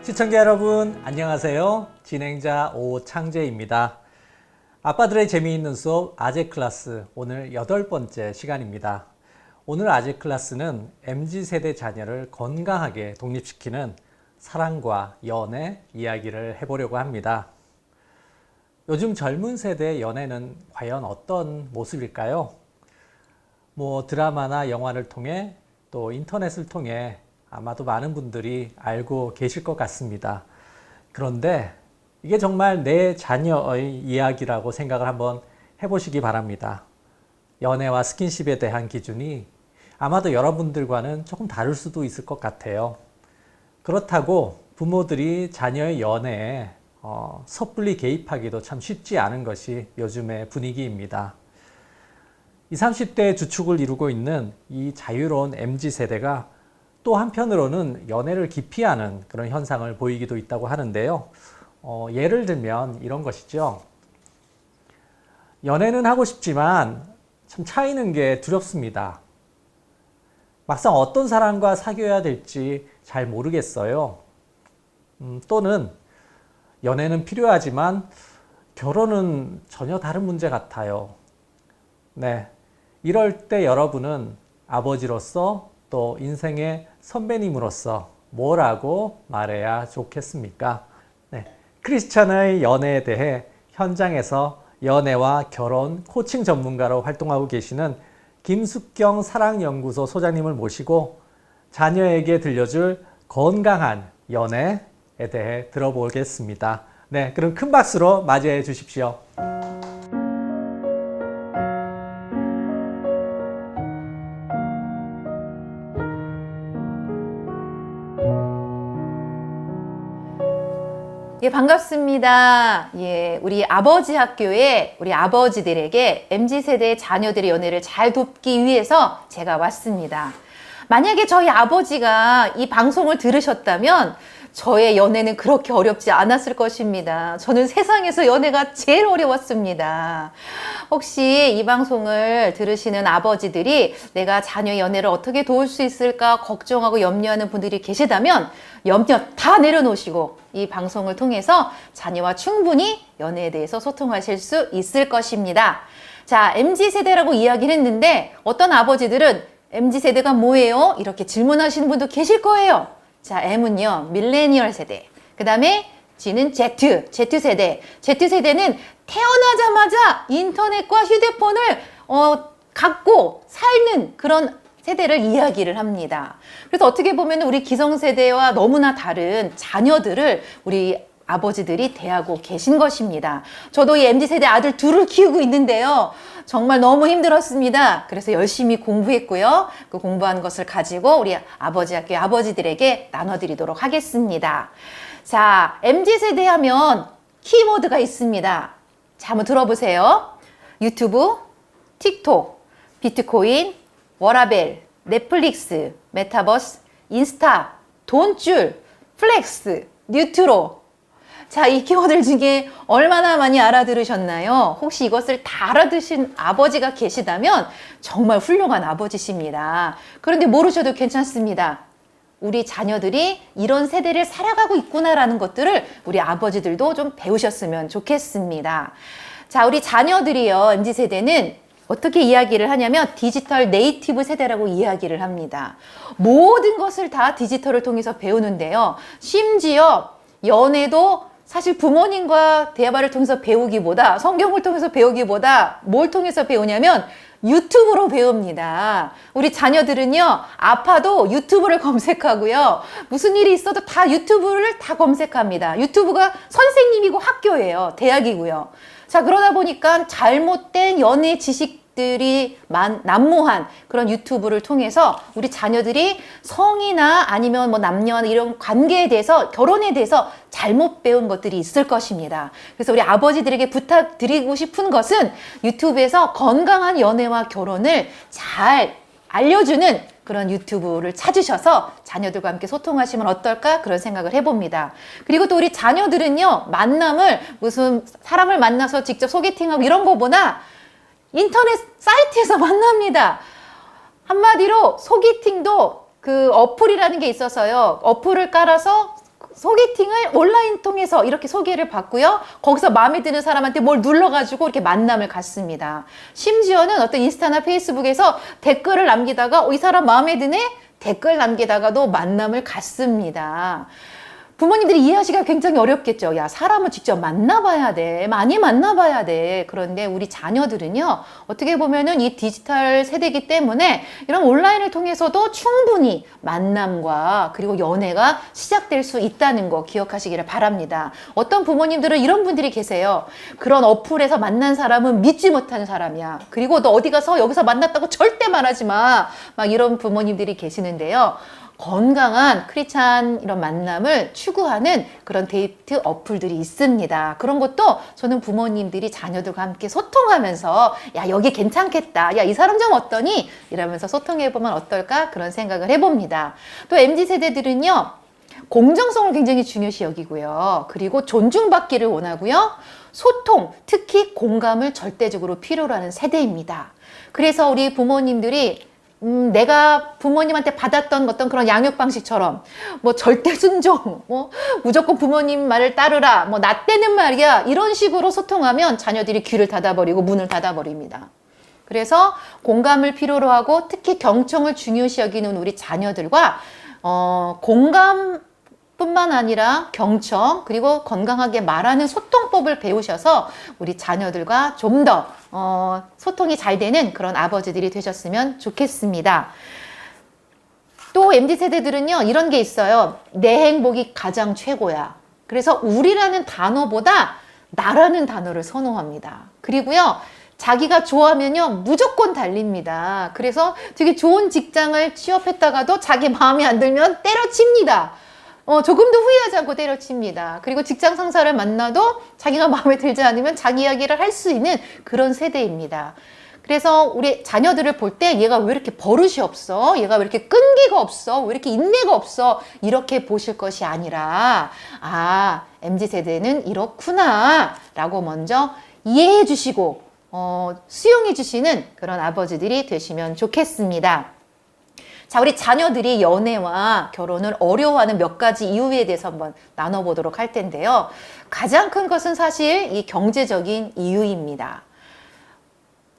시청자 여러분 안녕하세요. 진행자 오창재입니다. 아빠들의 재미있는 수업 아재 클래스 오늘 8번째 시간입니다. 오늘 아재 클래스는 MZ세대 자녀를 건강하게 독립시키는 사랑과 연애 이야기를 해보려고 합니다. 요즘 젊은 세대의 연애는 과연 어떤 모습일까요? 드라마나 영화를 통해 또 인터넷을 통해 아마도 많은 분들이 알고 계실 것 같습니다. 그런데 이게 정말 내 자녀의 이야기라고 생각을 한번 해보시기 바랍니다. 연애와 스킨십에 대한 기준이 아마도 여러분들과는 조금 다를 수도 있을 것 같아요. 그렇다고 부모들이 자녀의 연애에 섣불리 개입하기도 참 쉽지 않은 것이 요즘의 분위기입니다. 20, 30대의 주축을 이루고 있는 이 자유로운 MZ세대가 또 한편으로는 연애를 기피하는 그런 현상을 보이기도 있다고 하는데요. 예를 들면 이런 것이죠. 연애는 하고 싶지만 참 차이는 게 두렵습니다. 막상 어떤 사람과 사귀어야 될지 잘 모르겠어요. 또는 연애는 필요하지만 결혼은 전혀 다른 문제 같아요. 네, 이럴 때 여러분은 아버지로서 또 인생의 선배님으로서 뭐라고 말해야 좋겠습니까? 네, 크리스찬의 연애에 대해 현장에서 연애와 결혼 코칭 전문가로 활동하고 계시는 김숙경 사랑연구소 소장님을 모시고 자녀에게 들려줄 건강한 연애에 대해 들어보겠습니다. 네, 그럼 큰 박수로 맞이해 주십시오. 예, 반갑습니다. 예, 우리 아버지 학교에 우리 아버지들에게 MZ세대의 자녀들의 연애를 잘 돕기 위해서 제가 왔습니다. 만약에 저희 아버지가 이 방송을 들으셨다면 저의 연애는 그렇게 어렵지 않았을 것입니다. 저는 세상에서 연애가 제일 어려웠습니다. 혹시 이 방송을 들으시는 아버지들이 내가 자녀의 연애를 어떻게 도울 수 있을까 걱정하고 염려하는 분들이 계시다면 염려 다 내려놓으시고 이 방송을 통해서 자녀와 충분히 연애에 대해서 소통하실 수 있을 것입니다. 자, MZ세대라고 이야기를 했는데 어떤 아버지들은 MZ세대가 뭐예요? 이렇게 질문하시는 분도 계실 거예요. 자, M은요, 밀레니얼 세대. 그 다음에 G는 Z세대. Z세대는 태어나자마자 인터넷과 휴대폰을 갖고 살는 그런 세대를 이야기를 합니다. 그래서 어떻게 보면 우리 기성세대와 너무나 다른 자녀들을 우리 아버지들이 대하고 계신 것입니다. 저도 이 MZ세대 아들 둘을 키우고 있는데요. 정말 너무 힘들었습니다. 그래서 열심히 공부했고요. 그 공부한 것을 가지고 우리 아버지 학교 아버지들에게 나눠드리도록 하겠습니다. 자, MZ세대 하면 키워드가 있습니다. 자, 한번 들어보세요. 유튜브, 틱톡, 비트코인, 워라벨, 넷플릭스, 메타버스, 인스타, 돈줄, 플렉스, 뉴트로. 자, 이 키워드 중에 얼마나 많이 알아들으셨나요? 혹시 이것을 다 알아두신 아버지가 계시다면 정말 훌륭한 아버지십니다. 그런데 모르셔도 괜찮습니다. 우리 자녀들이 이런 세대를 살아가고 있구나라는 것들을 우리 아버지들도 좀 배우셨으면 좋겠습니다. 자, 우리 자녀들이요, MZ세대는 어떻게 이야기를 하냐면 디지털 네이티브 세대라고 이야기를 합니다. 모든 것을 다 디지털을 통해서 배우는데요. 심지어 연애도 사실 부모님과 대화를 통해서 배우기보다 성경을 통해서 배우기보다 뭘 통해서 배우냐면 유튜브로 배웁니다. 우리 자녀들은요, 아파도 유튜브를 검색하고요. 무슨 일이 있어도 다 유튜브를 다 검색합니다. 유튜브가 선생님이고 학교예요. 대학이고요. 자, 그러다 보니까 잘못된 연애 지식들이 난무한 그런 유튜브를 통해서 우리 자녀들이 성이나 아니면 남녀 이런 관계에 대해서 결혼에 대해서 잘못 배운 것들이 있을 것입니다. 그래서 우리 아버지들에게 부탁드리고 싶은 것은 유튜브에서 건강한 연애와 결혼을 잘 알려주는 그런 유튜브를 찾으셔서 자녀들과 함께 소통하시면 어떨까 그런 생각을 해봅니다. 그리고 또 우리 자녀들은요, 만남을 무슨 사람을 만나서 직접 소개팅하고 이런 거보다 인터넷 사이트에서 만납니다. 한마디로 소개팅도 그 어플이라는 게 있어서요, 어플을 깔아서 소개팅을 온라인 통해서 이렇게 소개를 받고요. 거기서 마음에 드는 사람한테 뭘 눌러가지고 이렇게 만남을 갖습니다. 심지어는 어떤 인스타나 페이스북에서 댓글을 남기다가 이 사람 마음에 드네? 댓글 남기다가도 만남을 갖습니다. 부모님들이 이해하시기가 굉장히 어렵겠죠. 야, 사람을 직접 만나봐야 돼. 많이 만나봐야 돼. 그런데 우리 자녀들은요, 어떻게 보면은 이 디지털 세대이기 때문에 이런 온라인을 통해서도 충분히 만남과 그리고 연애가 시작될 수 있다는 거 기억하시기를 바랍니다. 어떤 부모님들은 이런 분들이 계세요. 그런 어플에서 만난 사람은 믿지 못하는 사람이야. 그리고 너 어디 가서 여기서 만났다고 절대 말하지 마. 막 이런 부모님들이 계시는데요. 건강한 크리스찬 이런 만남을 추구하는 그런 데이트 어플들이 있습니다. 그런 것도 저는 부모님들이 자녀들과 함께 소통하면서 야, 여기 괜찮겠다. 야, 이 사람 좀 어떠니? 이러면서 소통해보면 어떨까? 그런 생각을 해봅니다. 또 MZ세대들은요. 공정성을 굉장히 중요시 여기고요. 그리고 존중받기를 원하고요. 소통, 특히 공감을 절대적으로 필요로 하는 세대입니다. 그래서 우리 부모님들이 내가 부모님한테 받았던 어떤 그런 양육 방식처럼 뭐 절대 순종, 뭐 무조건 부모님 말을 따르라, 뭐 나 때는 말이야 이런 식으로 소통하면 자녀들이 귀를 닫아버리고 문을 닫아버립니다. 그래서 공감을 필요로 하고 특히 경청을 중요시 여기는 우리 자녀들과 공감뿐만 아니라 경청 그리고 건강하게 말하는 소통법을 배우셔서 우리 자녀들과 좀 더 소통이 잘 되는 그런 아버지들이 되셨으면 좋겠습니다. 또 MZ세대들은요 이런 게 있어요. 내 행복이 가장 최고야. 그래서 우리라는 단어보다 나라는 단어를 선호합니다. 그리고요 자기가 좋아하면요 무조건 달립니다. 그래서 되게 좋은 직장을 취업했다가도 자기 마음에 안 들면 때려칩니다. 조금도 후회하지 않고 때려칩니다. 그리고 직장 상사를 만나도 자기가 마음에 들지 않으면 자기 이야기를 할 수 있는 그런 세대입니다. 그래서 우리 자녀들을 볼 때 얘가 왜 이렇게 버릇이 없어? 얘가 왜 이렇게 끈기가 없어? 왜 이렇게 인내가 없어? 이렇게 보실 것이 아니라 아, MZ세대는 이렇구나 라고 먼저 이해해 주시고 수용해 주시는 그런 아버지들이 되시면 좋겠습니다. 자, 우리 자녀들이 연애와 결혼을 어려워하는 몇 가지 이유에 대해서 한번 나눠보도록 할 텐데요. 가장 큰 것은 사실 이 경제적인 이유입니다.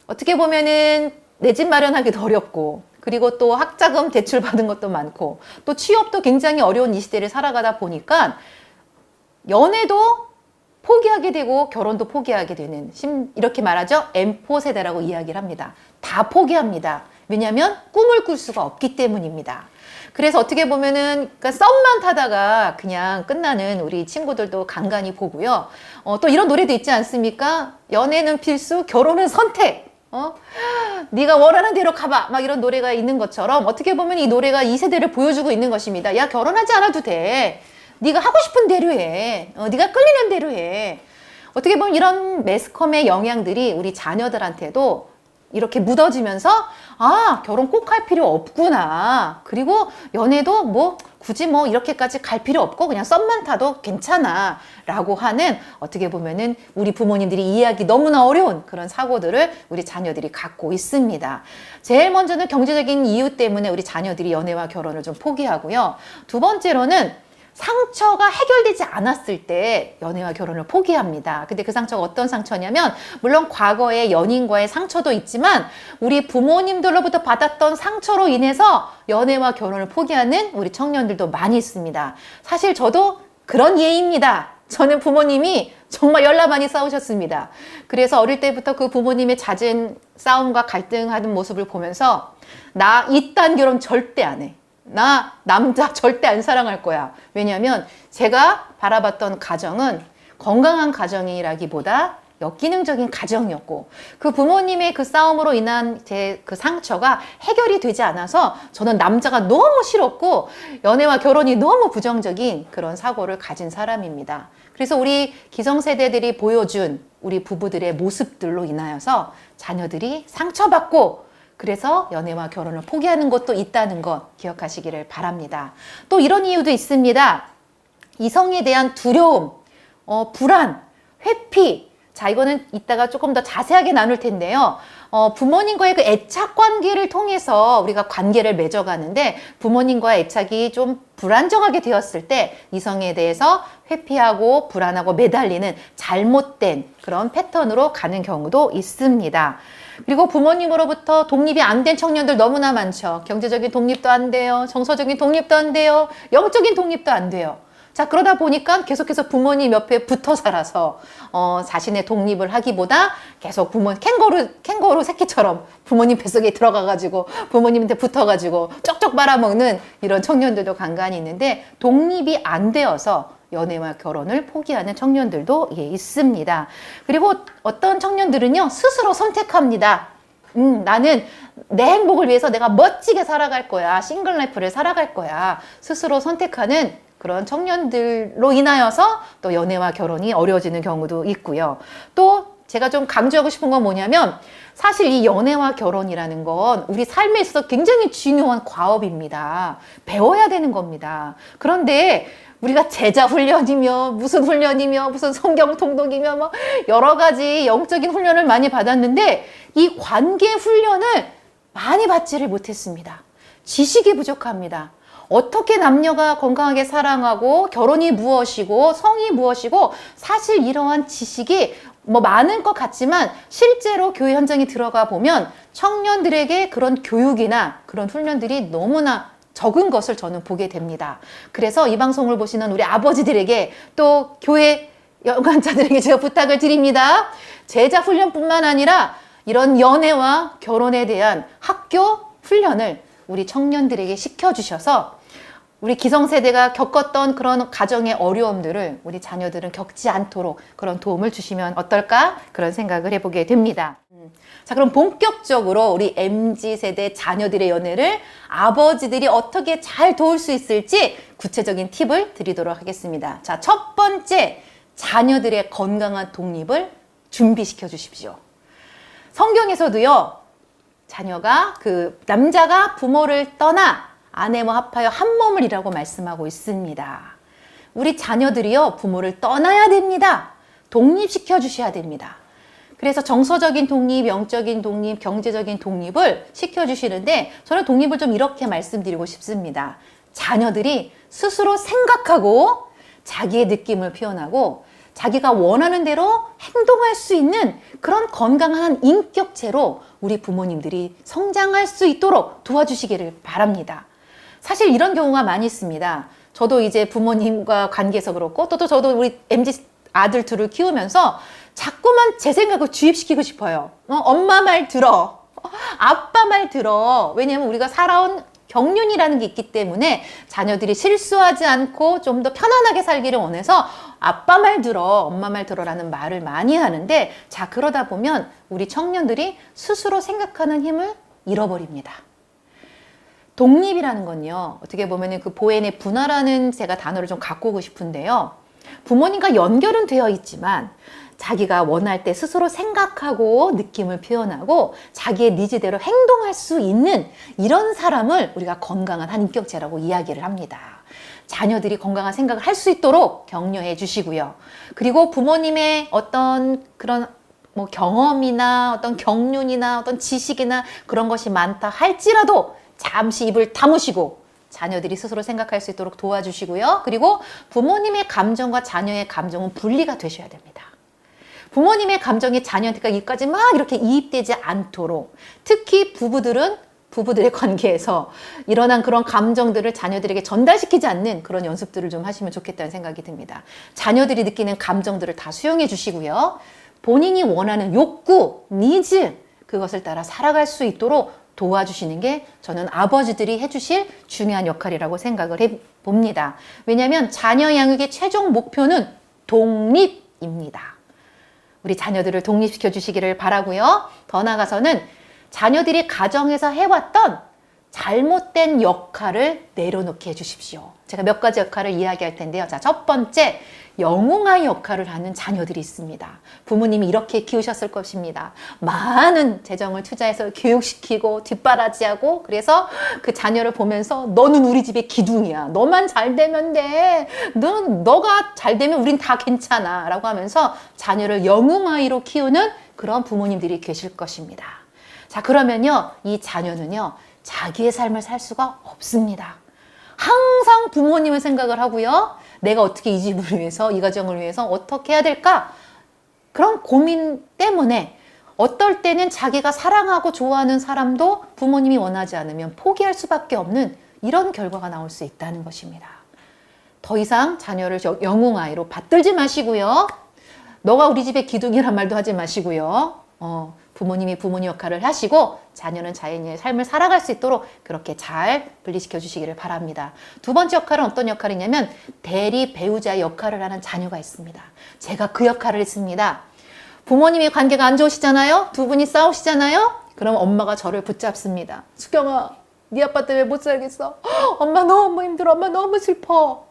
어떻게 보면은 내 집 마련하기도 어렵고, 그리고 또 학자금 대출 받은 것도 많고, 또 취업도 굉장히 어려운 이 시대를 살아가다 보니까 연애도 포기하게 되고 결혼도 포기하게 되는, 이렇게 말하죠. M4 세대라고 이야기를 합니다. 다 포기합니다. 왜냐하면 꿈을 꿀 수가 없기 때문입니다. 그래서 어떻게 보면은 그러니까 썸만 타다가 그냥 끝나는 우리 친구들도 간간히 보고요. 또 이런 노래도 있지 않습니까? 연애는 필수, 결혼은 선택. 네가 원하는 대로 가봐. 막 이런 노래가 있는 것처럼 어떻게 보면 이 노래가 이 세대를 보여주고 있는 것입니다. 야, 결혼하지 않아도 돼. 네가 하고 싶은 대로 해. 네가 끌리는 대로 해. 어떻게 보면 이런 매스컴의 영향들이 우리 자녀들한테도 이렇게 묻어지면서 아, 결혼 꼭 할 필요 없구나. 그리고 연애도 뭐 굳이 뭐 이렇게까지 갈 필요 없고 그냥 썸만 타도 괜찮아 라고 하는 어떻게 보면은 우리 부모님들이 이해하기 너무나 어려운 그런 사고들을 우리 자녀들이 갖고 있습니다. 제일 먼저는 경제적인 이유 때문에 우리 자녀들이 연애와 결혼을 좀 포기하고요. 두 번째로는 상처가 해결되지 않았을 때 연애와 결혼을 포기합니다. 근데 그 상처가 어떤 상처냐면 물론 과거의 연인과의 상처도 있지만 우리 부모님들로부터 받았던 상처로 인해서 연애와 결혼을 포기하는 우리 청년들도 많이 있습니다. 사실 저도 그런 예입니다. 저는 부모님이 정말 열나 많이 싸우셨습니다. 그래서 어릴 때부터 그 부모님의 잦은 싸움과 갈등하는 모습을 보면서 나 이딴 결혼 절대 안 해. 나 남자 절대 안 사랑할 거야. 왜냐하면 제가 바라봤던 가정은 건강한 가정이라기보다 역기능적인 가정이었고 그 부모님의 그 싸움으로 인한 제 그 상처가 해결이 되지 않아서 저는 남자가 너무 싫었고 연애와 결혼이 너무 부정적인 그런 사고를 가진 사람입니다. 그래서 우리 기성세대들이 보여준 우리 부부들의 모습들로 인하여서 자녀들이 상처받고 그래서 연애와 결혼을 포기하는 것도 있다는 것 기억하시기를 바랍니다. 또 이런 이유도 있습니다. 이성에 대한 두려움, 불안, 회피. 자, 이거는 이따가 조금 더 자세하게 나눌 텐데요. 부모님과의 그 애착 관계를 통해서 우리가 관계를 맺어가는데 부모님과의 애착이 좀 불안정하게 되었을 때 이성에 대해서 회피하고 불안하고 매달리는 잘못된 그런 패턴으로 가는 경우도 있습니다. 그리고 부모님으로부터 독립이 안 된 청년들 너무나 많죠. 경제적인 독립도 안 돼요. 정서적인 독립도 안 돼요. 영적인 독립도 안 돼요. 자, 그러다 보니까 계속해서 부모님 옆에 붙어 살아서 자신의 독립을 하기보다 계속 캥거루 새끼처럼 부모님 뱃속에 들어가가지고 부모님한테 붙어가지고 쪽쪽 빨아먹는 이런 청년들도 간간히 있는데 독립이 안 되어서 연애와 결혼을 포기하는 청년들도 있습니다. 그리고 어떤 청년들은요, 스스로 선택합니다. 나는 내 행복을 위해서 내가 멋지게 살아갈 거야. 싱글 라이프를 살아갈 거야. 스스로 선택하는 그런 청년들로 인하여서 또 연애와 결혼이 어려워지는 경우도 있고요. 또 제가 좀 강조하고 싶은 건 뭐냐면 사실 이 연애와 결혼이라는 건 우리 삶에 있어서 굉장히 중요한 과업입니다. 배워야 되는 겁니다. 그런데 우리가 제자 훈련이며 무슨 성경 통독이며 뭐 여러 가지 영적인 훈련을 많이 받았는데 이 관계 훈련을 많이 받지를 못했습니다. 지식이 부족합니다. 어떻게 남녀가 건강하게 사랑하고 결혼이 무엇이고 성이 무엇이고 사실 이러한 지식이 뭐 많은 것 같지만 실제로 교회 현장에 들어가 보면 청년들에게 그런 교육이나 그런 훈련들이 너무나 적은 것을 저는 보게 됩니다. 그래서 이 방송을 보시는 우리 아버지들에게 또 교회 연관자들에게 제가 부탁을 드립니다. 제자 훈련뿐만 아니라 이런 연애와 결혼에 대한 학교 훈련을 우리 청년들에게 시켜주셔서 우리 기성세대가 겪었던 그런 가정의 어려움들을 우리 자녀들은 겪지 않도록 그런 도움을 주시면 어떨까? 그런 생각을 해보게 됩니다. 자, 그럼 본격적으로 우리 MZ세대 자녀들의 연애를 아버지들이 어떻게 잘 도울 수 있을지 구체적인 팁을 드리도록 하겠습니다. 자, 첫 번째, 자녀들의 건강한 독립을 준비시켜 주십시오. 성경에서도요, 자녀가 남자가 부모를 떠나 아내와 합하여 한 몸을 이라고 말씀하고 있습니다. 우리 자녀들이요, 부모를 떠나야 됩니다. 독립시켜 주셔야 됩니다. 그래서 정서적인 독립, 영적인 독립, 경제적인 독립을 시켜주시는데 저는 독립을 좀 이렇게 말씀드리고 싶습니다. 자녀들이 스스로 생각하고 자기의 느낌을 표현하고 자기가 원하는 대로 행동할 수 있는 그런 건강한 인격체로 우리 부모님들이 성장할 수 있도록 도와주시기를 바랍니다. 사실 이런 경우가 많이 있습니다. 저도 이제 부모님과 관계에서 그렇고 또 저도 우리 MZ 아들 둘을 키우면서 자꾸만 제 생각을 주입시키고 싶어요. 엄마 말 들어. 아빠 말 들어. 왜냐면 우리가 살아온 경륜이라는 게 있기 때문에 자녀들이 실수하지 않고 좀 더 편안하게 살기를 원해서 아빠 말 들어, 엄마 말 들어라는 말을 많이 하는데 자, 그러다 보면 우리 청년들이 스스로 생각하는 힘을 잃어버립니다. 독립이라는 건요, 어떻게 보면 그 보엔의 분화라는 제가 단어를 좀 갖고 오고 싶은데요. 부모님과 연결은 되어 있지만 자기가 원할 때 스스로 생각하고 느낌을 표현하고 자기의 니즈대로 행동할 수 있는 이런 사람을 우리가 건강한 한 인격체라고 이야기를 합니다. 자녀들이 건강한 생각을 할 수 있도록 격려해 주시고요. 그리고 부모님의 어떤 그런 뭐 경험이나 어떤 경륜이나 어떤 지식이나 그런 것이 많다 할지라도 잠시 입을 다무시고 자녀들이 스스로 생각할 수 있도록 도와주시고요. 그리고 부모님의 감정과 자녀의 감정은 분리가 되셔야 됩니다. 부모님의 감정이 자녀한테까지 막 이렇게 이입되지 않도록, 특히 부부들은 부부들의 관계에서 일어난 그런 감정들을 자녀들에게 전달시키지 않는 그런 연습들을 좀 하시면 좋겠다는 생각이 듭니다. 자녀들이 느끼는 감정들을 다 수용해 주시고요. 본인이 원하는 욕구, 니즈, 그것을 따라 살아갈 수 있도록 도와주시는 게 저는 아버지들이 해주실 중요한 역할이라고 생각을 해봅니다. 왜냐하면 자녀 양육의 최종 목표는 독립입니다. 우리 자녀들을 독립시켜 주시기를 바라고요. 더 나아가서는 자녀들이 가정에서 해왔던 잘못된 역할을 내려놓게 해주십시오. 제가 몇 가지 역할을 이야기할 텐데요. 자, 첫 번째, 영웅아이 역할을 하는 자녀들이 있습니다. 부모님이 이렇게 키우셨을 것입니다. 많은 재정을 투자해서 교육시키고 뒷바라지하고 그래서 그 자녀를 보면서 너는 우리 집의 기둥이야. 너만 잘 되면 돼. 너가 잘 되면 우린 다 괜찮아. 라고 하면서 자녀를 영웅아이로 키우는 그런 부모님들이 계실 것입니다. 자, 그러면요, 이 자녀는요, 자기의 삶을 살 수가 없습니다. 항상 부모님을 생각을 하고요, 내가 어떻게 이 집을 위해서, 이 가정을 위해서 어떻게 해야 될까? 그런 고민 때문에 어떨 때는 자기가 사랑하고 좋아하는 사람도 부모님이 원하지 않으면 포기할 수밖에 없는 이런 결과가 나올 수 있다는 것입니다. 더 이상 자녀를 영웅아이로 받들지 마시고요. 너가 우리 집의 기둥이란 말도 하지 마시고요. 부모님이 부모님 역할을 하시고 자녀는 자연의 삶을 살아갈 수 있도록 그렇게 잘 분리시켜 주시기를 바랍니다. 두 번째 역할은 어떤 역할이냐면 대리 배우자의 역할을 하는 자녀가 있습니다. 제가 그 역할을 했습니다. 부모님이 관계가 안 좋으시잖아요. 두 분이 싸우시잖아요. 그럼 엄마가 저를 붙잡습니다. 수경아, 네 아빠 때문에 못 살겠어. 엄마 너무 힘들어. 엄마 너무 슬퍼.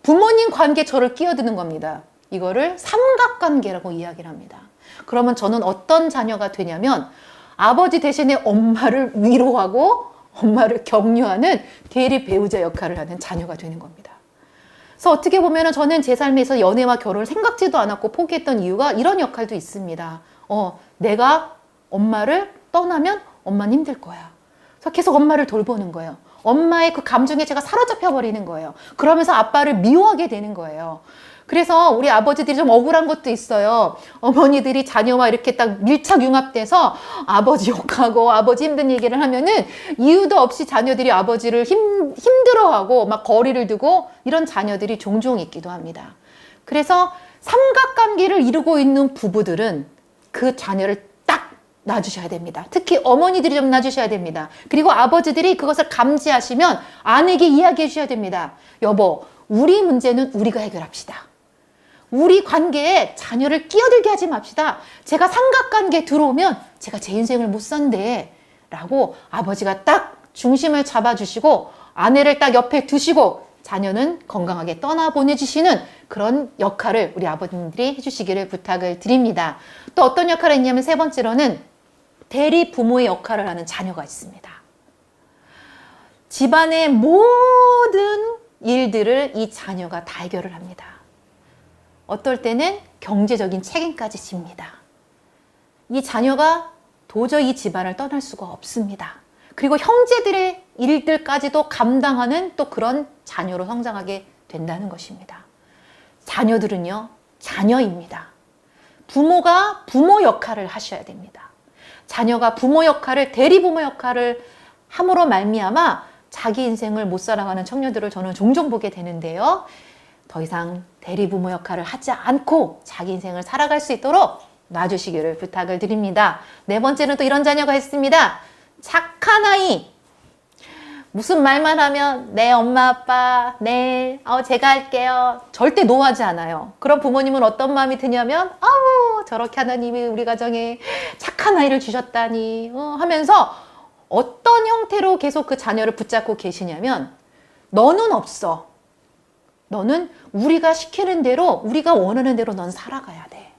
부모님 관계에 저를 끼어드는 겁니다. 이거를 삼각관계라고 이야기를 합니다. 그러면 저는 어떤 자녀가 되냐면 아버지 대신에 엄마를 위로하고 엄마를 격려하는 대리 배우자 역할을 하는 자녀가 되는 겁니다. 그래서 어떻게 보면 저는 제 삶에서 연애와 결혼을 생각지도 않았고 포기했던 이유가 이런 역할도 있습니다. 내가 엄마를 떠나면 엄마는 힘들 거야. 그래서 계속 엄마를 돌보는 거예요. 엄마의 그 감정에 제가 사로잡혀 버리는 거예요. 그러면서 아빠를 미워하게 되는 거예요. 그래서 우리 아버지들이 좀 억울한 것도 있어요. 어머니들이 자녀와 이렇게 딱 밀착 융합돼서 아버지 욕하고 아버지 힘든 얘기를 하면은 이유도 없이 자녀들이 아버지를 힘들어하고 막 거리를 두고 이런 자녀들이 종종 있기도 합니다. 그래서 삼각관계를 이루고 있는 부부들은 그 자녀를 딱 놔주셔야 됩니다. 특히 어머니들이 좀 놔주셔야 됩니다. 그리고 아버지들이 그것을 감지하시면 아내에게 이야기해 주셔야 됩니다. 여보, 우리 문제는 우리가 해결합시다. 우리 관계에 자녀를 끼어들게 하지 맙시다. 제가 삼각관계에 들어오면 제가 제 인생을 못 산대. 라고 아버지가 딱 중심을 잡아주시고 아내를 딱 옆에 두시고 자녀는 건강하게 떠나보내주시는 그런 역할을 우리 아버님들이 해주시기를 부탁을 드립니다. 또 어떤 역할을 했냐면 세 번째로는 대리 부모의 역할을 하는 자녀가 있습니다. 집안의 모든 일들을 이 자녀가 다 해결을 합니다. 어떨 때는 경제적인 책임까지 집니다. 이 자녀가 도저히 이 집안을 떠날 수가 없습니다. 그리고 형제들의 일들까지도 감당하는 또 그런 자녀로 성장하게 된다는 것입니다. 자녀들은요, 자녀입니다. 부모가 부모 역할을 하셔야 됩니다. 자녀가 부모 역할을, 대리부모 역할을 함으로 말미암아 자기 인생을 못 살아가는 청년들을 저는 종종 보게 되는데요. 더 이상 대리부모 역할을 하지 않고 자기 인생을 살아갈 수 있도록 놔주시기를 부탁을 드립니다. 네 번째는 또 이런 자녀가 있습니다. 착한 아이. 무슨 말만 하면 네 엄마 아빠 네 제가 할게요. 절대 노하지 않아요. 그런 부모님은 어떤 마음이 드냐면 저렇게 하나님이 우리 가정에 착한 아이를 주셨다니 하면서 어떤 형태로 계속 그 자녀를 붙잡고 계시냐면 너는 없어. 너는 우리가 시키는 대로 우리가 원하는 대로 넌 살아가야 돼.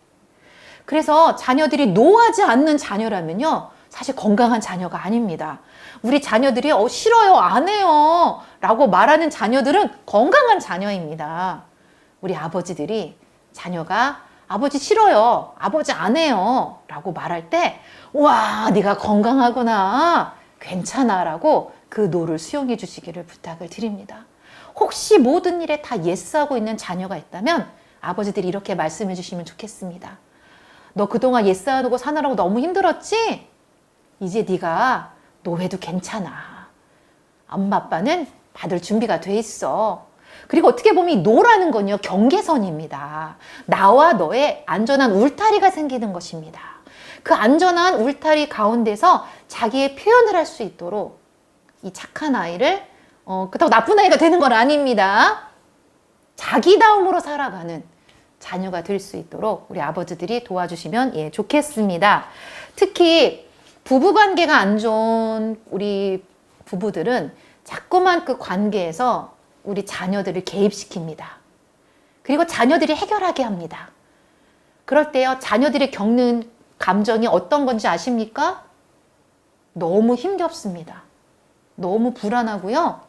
그래서 자녀들이 노하지 않는 자녀라면요. 사실 건강한 자녀가 아닙니다. 우리 자녀들이 싫어요, 안 해요 라고 말하는 자녀들은 건강한 자녀입니다. 우리 아버지들이 자녀가 아버지 싫어요, 아버지 안 해요 라고 말할 때 와, 네가 건강하구나, 괜찮아 라고 그 노를 수용해 주시기를 부탁을 드립니다. 혹시 모든 일에 다 예스하고 있는 자녀가 있다면 아버지들이 이렇게 말씀해 주시면 좋겠습니다. 너 그동안 예스하고 사느라고 너무 힘들었지? 이제 네가 노해도 괜찮아. 엄마 아빠는 받을 준비가 돼 있어. 그리고 어떻게 보면 이 노라는 건요, 경계선입니다. 나와 너의 안전한 울타리가 생기는 것입니다. 그 안전한 울타리 가운데서 자기의 표현을 할 수 있도록 이 착한 아이를 그렇다고 나쁜 아이가 되는 건 아닙니다. 자기다움으로 살아가는 자녀가 될 수 있도록 우리 아버지들이 도와주시면 좋겠습니다. 특히 부부관계가 안 좋은 우리 부부들은 자꾸만 그 관계에서 우리 자녀들을 개입시킵니다. 그리고 자녀들이 해결하게 합니다. 그럴 때요, 자녀들이 겪는 감정이 어떤 건지 아십니까? 너무 힘겹습니다. 너무 불안하고요.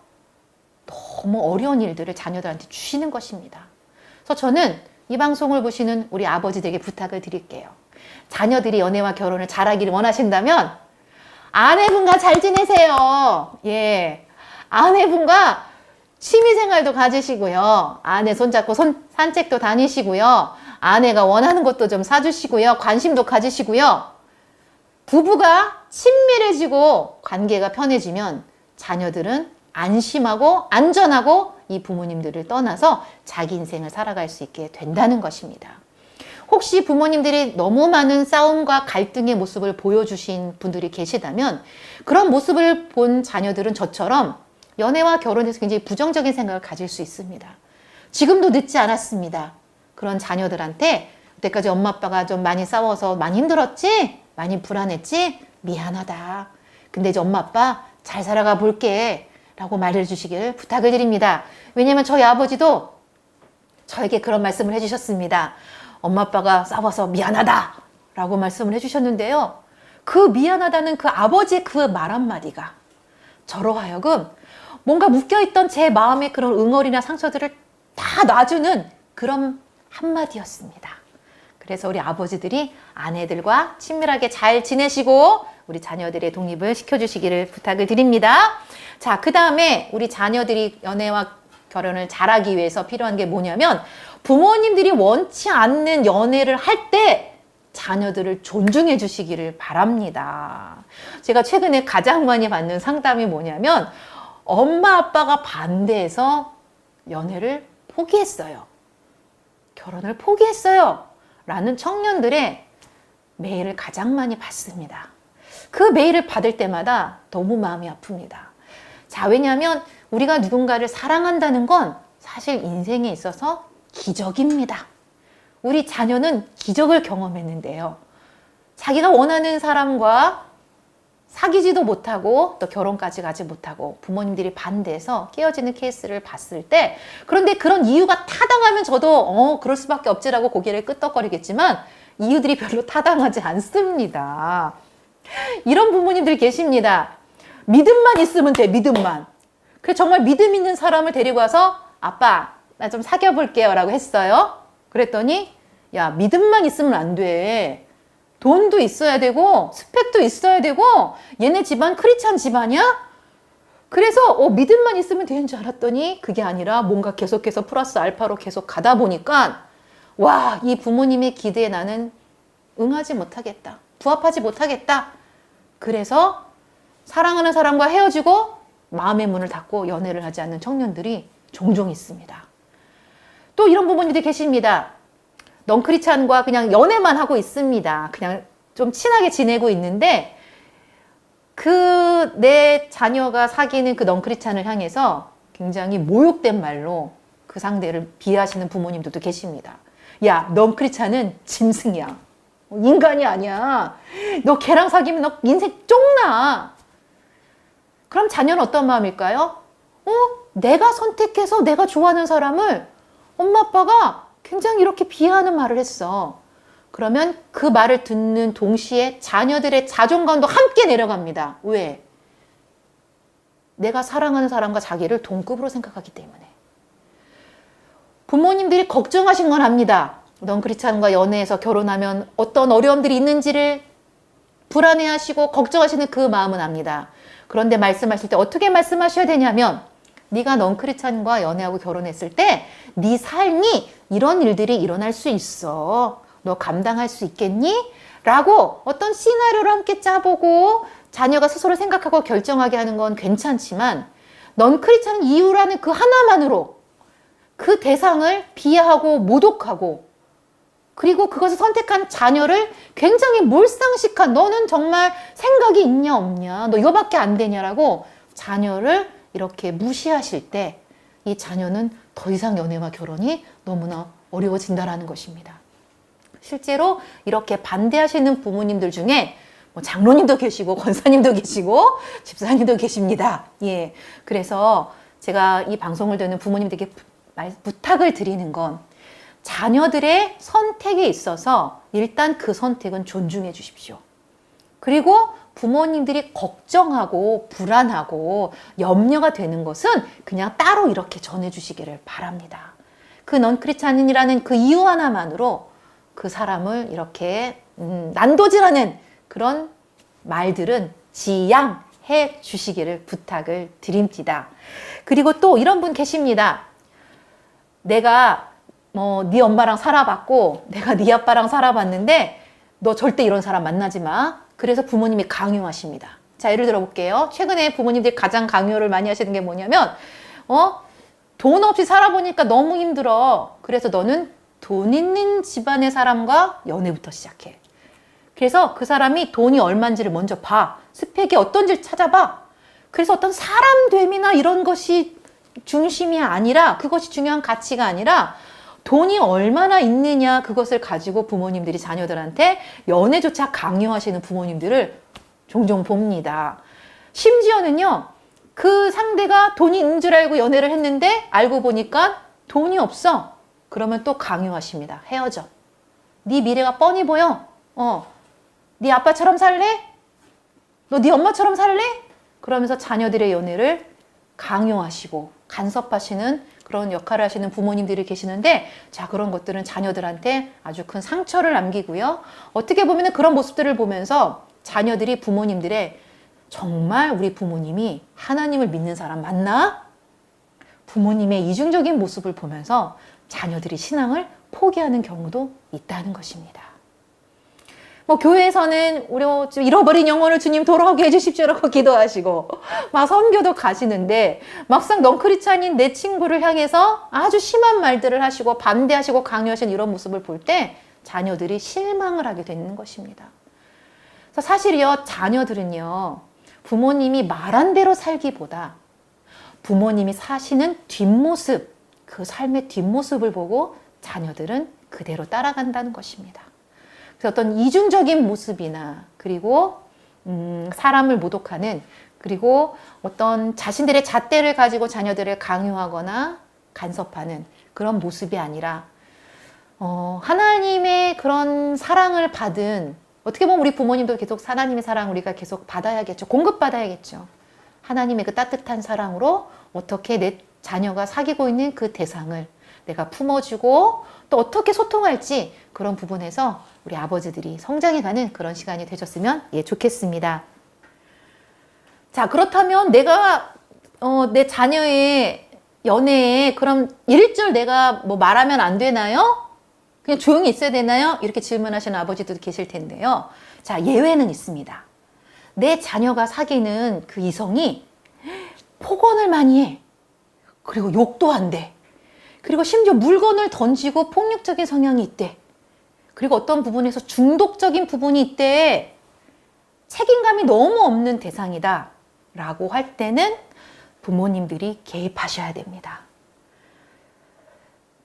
너무 어려운 일들을 자녀들한테 주시는 것입니다. 그래서 저는 이 방송을 보시는 우리 아버지들에게 부탁을 드릴게요. 자녀들이 연애와 결혼을 잘하기를 원하신다면 아내분과 잘 지내세요. 예. 아내분과 취미생활도 가지시고요. 아내 손잡고 산책도 다니시고요. 아내가 원하는 것도 좀 사주시고요. 관심도 가지시고요. 부부가 친밀해지고 관계가 편해지면 자녀들은 안심하고 안전하고 이 부모님들을 떠나서 자기 인생을 살아갈 수 있게 된다는 것입니다. 혹시 부모님들이 너무 많은 싸움과 갈등의 모습을 보여주신 분들이 계시다면 그런 모습을 본 자녀들은 저처럼 연애와 결혼에서 굉장히 부정적인 생각을 가질 수 있습니다. 지금도 늦지 않았습니다. 그런 자녀들한테 그때까지 엄마 아빠가 좀 많이 싸워서 많이 힘들었지? 많이 불안했지? 미안하다. 근데 이제 엄마 아빠 잘 살아가 볼게 라고 말해주시길 부탁을 드립니다. 왜냐면 저희 아버지도 저에게 그런 말씀을 해주셨습니다. 엄마 아빠가 싸워서 미안하다 라고 말씀을 해주셨는데요. 그 미안하다는 그 아버지의 그 말 한마디가 저로 하여금 뭔가 묶여있던 제 마음의 그런 응어리나 상처들을 다 놔주는 그런 한마디였습니다. 그래서 우리 아버지들이 아내들과 친밀하게 잘 지내시고 우리 자녀들의 독립을 시켜주시기를 부탁을 드립니다. 자, 그 다음에 우리 자녀들이 연애와 결혼을 잘하기 위해서 필요한 게 뭐냐면 부모님들이 원치 않는 연애를 할 때 자녀들을 존중해 주시기를 바랍니다. 제가 최근에 가장 많이 받는 상담이 뭐냐면 엄마 아빠가 반대해서 연애를 포기했어요. 결혼을 포기했어요. 라는 청년들의 메일을 가장 많이 받습니다. 그 메일을 받을 때마다 너무 마음이 아픕니다. 자, 왜냐하면 우리가 누군가를 사랑한다는 건 사실 인생에 있어서 기적입니다. 우리 자녀는 기적을 경험했는데요. 자기가 원하는 사람과 사귀지도 못하고 또 결혼까지 가지 못하고 부모님들이 반대해서 깨어지는 케이스를 봤을 때 그런데 그런 이유가 타당하면 저도 그럴 수밖에 없지라고 고개를 끄덕거리겠지만 이유들이 별로 타당하지 않습니다. 이런 부모님들이 계십니다. 믿음만 있으면 돼, 믿음만. 그래서 정말 믿음 있는 사람을 데리고 와서 아빠 나 좀 사귀어 볼게요 라고 했어요. 그랬더니 야, 믿음만 있으면 안 돼. 돈도 있어야 되고 스펙도 있어야 되고 얘네 집안 크리스찬 집안이야? 그래서 믿음만 있으면 되는 줄 알았더니 그게 아니라 뭔가 계속해서 플러스 알파로 계속 가다 보니까 와, 이 부모님의 기대에 나는 응하지 못하겠다. 부합하지 못하겠다. 그래서 사랑하는 사람과 헤어지고 마음의 문을 닫고 연애를 하지 않는 청년들이 종종 있습니다. 또 이런 부모님들이 계십니다. 넝크리찬과 그냥 연애만 하고 있습니다. 그냥 좀 친하게 지내고 있는데 그 내 자녀가 사귀는 그 넝크리찬을 향해서 굉장히 모욕된 말로 그 상대를 비하하시는 부모님들도 계십니다. 야, 넝크리찬은 짐승이야. 인간이 아니야. 너 걔랑 사귀면 너 인생 쫑나. 그럼 자녀는 어떤 마음일까요? 내가 선택해서 내가 좋아하는 사람을 엄마 아빠가 굉장히 이렇게 비하하는 말을 했어. 그러면 그 말을 듣는 동시에 자녀들의 자존감도 함께 내려갑니다. 왜? 내가 사랑하는 사람과 자기를 동급으로 생각하기 때문에. 부모님들이 걱정하신 건 압니다. 넝크리찬과 연애해서 결혼하면 어떤 어려움들이 있는지를 불안해하시고 걱정하시는 그 마음은 압니다. 그런데 말씀하실 때 어떻게 말씀하셔야 되냐면 네가 넝크리찬과 연애하고 결혼했을 때 네 삶이 이런 일들이 일어날 수 있어. 너 감당할 수 있겠니? 라고 어떤 시나리오를 함께 짜보고 자녀가 스스로 생각하고 결정하게 하는 건 괜찮지만 넌크리찬 이유라는 그 하나만으로 그 대상을 비하하고 모독하고 그리고 그것을 선택한 자녀를 굉장히 몰상식한 너는 정말 생각이 있냐 없냐 너 이거밖에 안 되냐라고 자녀를 이렇게 무시하실 때 이 자녀는 더 이상 연애와 결혼이 너무나 어려워진다라는 것입니다. 실제로 이렇게 반대하시는 부모님들 중에 뭐 장로님도 계시고 권사님도 계시고 집사님도 계십니다. 예, 그래서 제가 이 방송을 듣는 부모님들에게 부탁을 드리는 건 자녀들의 선택에 있어서 일단 그 선택은 존중해 주십시오. 그리고 부모님들이 걱정하고 불안하고 염려가 되는 것은 그냥 따로 이렇게 전해주시기를 바랍니다. 그 넌크리스찬이라는 그 이유 하나만으로 그 사람을 이렇게 난도질하는 그런 말들은 지양해 주시기를 부탁을 드립니다. 그리고 또 이런 분 계십니다. 내가 네 엄마랑 살아봤고 내가 네 아빠랑 살아봤는데 너 절대 이런 사람 만나지 마. 그래서 부모님이 강요하십니다. 자, 예를 들어 볼게요. 최근에 부모님들이 가장 강요를 많이 하시는 게 뭐냐면 돈 없이 살아보니까 너무 힘들어. 그래서 너는 돈 있는 집안의 사람과 연애부터 시작해. 그래서 그 사람이 돈이 얼마인지를 먼저 봐. 스펙이 어떤지를 찾아봐. 그래서 어떤 사람됨이나 이런 것이 중심이 아니라, 그것이 중요한 가치가 아니라 돈이 얼마나 있느냐, 그것을 가지고 부모님들이 자녀들한테 연애조차 강요하시는 부모님들을 종종 봅니다. 심지어는요, 그 상대가 돈이 있는 줄 알고 연애를 했는데 알고 보니까 돈이 없어. 그러면 또 강요하십니다. 헤어져. 네 미래가 뻔히 보여. 네 아빠처럼 살래? 너 네 엄마처럼 살래? 그러면서 자녀들의 연애를 강요하시고 간섭하시는 그런 역할을 하시는 부모님들이 계시는데, 자, 그런 것들은 자녀들한테 아주 큰 상처를 남기고요. 어떻게 보면 그런 모습들을 보면서 자녀들이 부모님들의 정말 우리 부모님이 하나님을 믿는 사람 맞나? 부모님의 이중적인 모습을 보면서 자녀들이 신앙을 포기하는 경우도 있다는 것입니다. 교회에서는 우리 잃어버린 영혼을 주님 돌아오게 해주십시오라고 기도하시고 막 선교도 가시는데, 막상 넝크리스찬인 내 친구를 향해서 아주 심한 말들을 하시고 반대하시고 강요하시는 이런 모습을 볼 때 자녀들이 실망을 하게 되는 것입니다. 그래서 사실이요, 자녀들은요, 부모님이 말한 대로 살기보다 부모님이 사시는 뒷모습, 그 삶의 뒷모습을 보고 자녀들은 그대로 따라간다는 것입니다. 그래서 어떤 이중적인 모습이나, 그리고 사람을 모독하는, 그리고 어떤 자신들의 잣대를 가지고 자녀들을 강요하거나 간섭하는 그런 모습이 아니라 하나님의 그런 사랑을 받은, 어떻게 보면 우리 부모님도 계속 하나님의 사랑 우리가 계속 받아야겠죠. 공급받아야겠죠. 하나님의 그 따뜻한 사랑으로 어떻게 내 자녀가 사귀고 있는 그 대상을 내가 품어주고 또 어떻게 소통할지, 그런 부분에서 우리 아버지들이 성장해가는 그런 시간이 되셨으면 좋겠습니다. 자, 그렇다면 내가 내 자녀의 연애에 그럼 일절 내가 말하면 안 되나요? 그냥 조용히 있어야 되나요? 이렇게 질문하시는 아버지도 계실 텐데요. 자, 예외는 있습니다. 내 자녀가 사귀는 그 이성이 폭언을 많이 해. 그리고 욕도 한대. 그리고 심지어 물건을 던지고 폭력적인 성향이 있대. 그리고 어떤 부분에서 중독적인 부분이 있대. 책임감이 너무 없는 대상이다 라고 할 때는 부모님들이 개입하셔야 됩니다.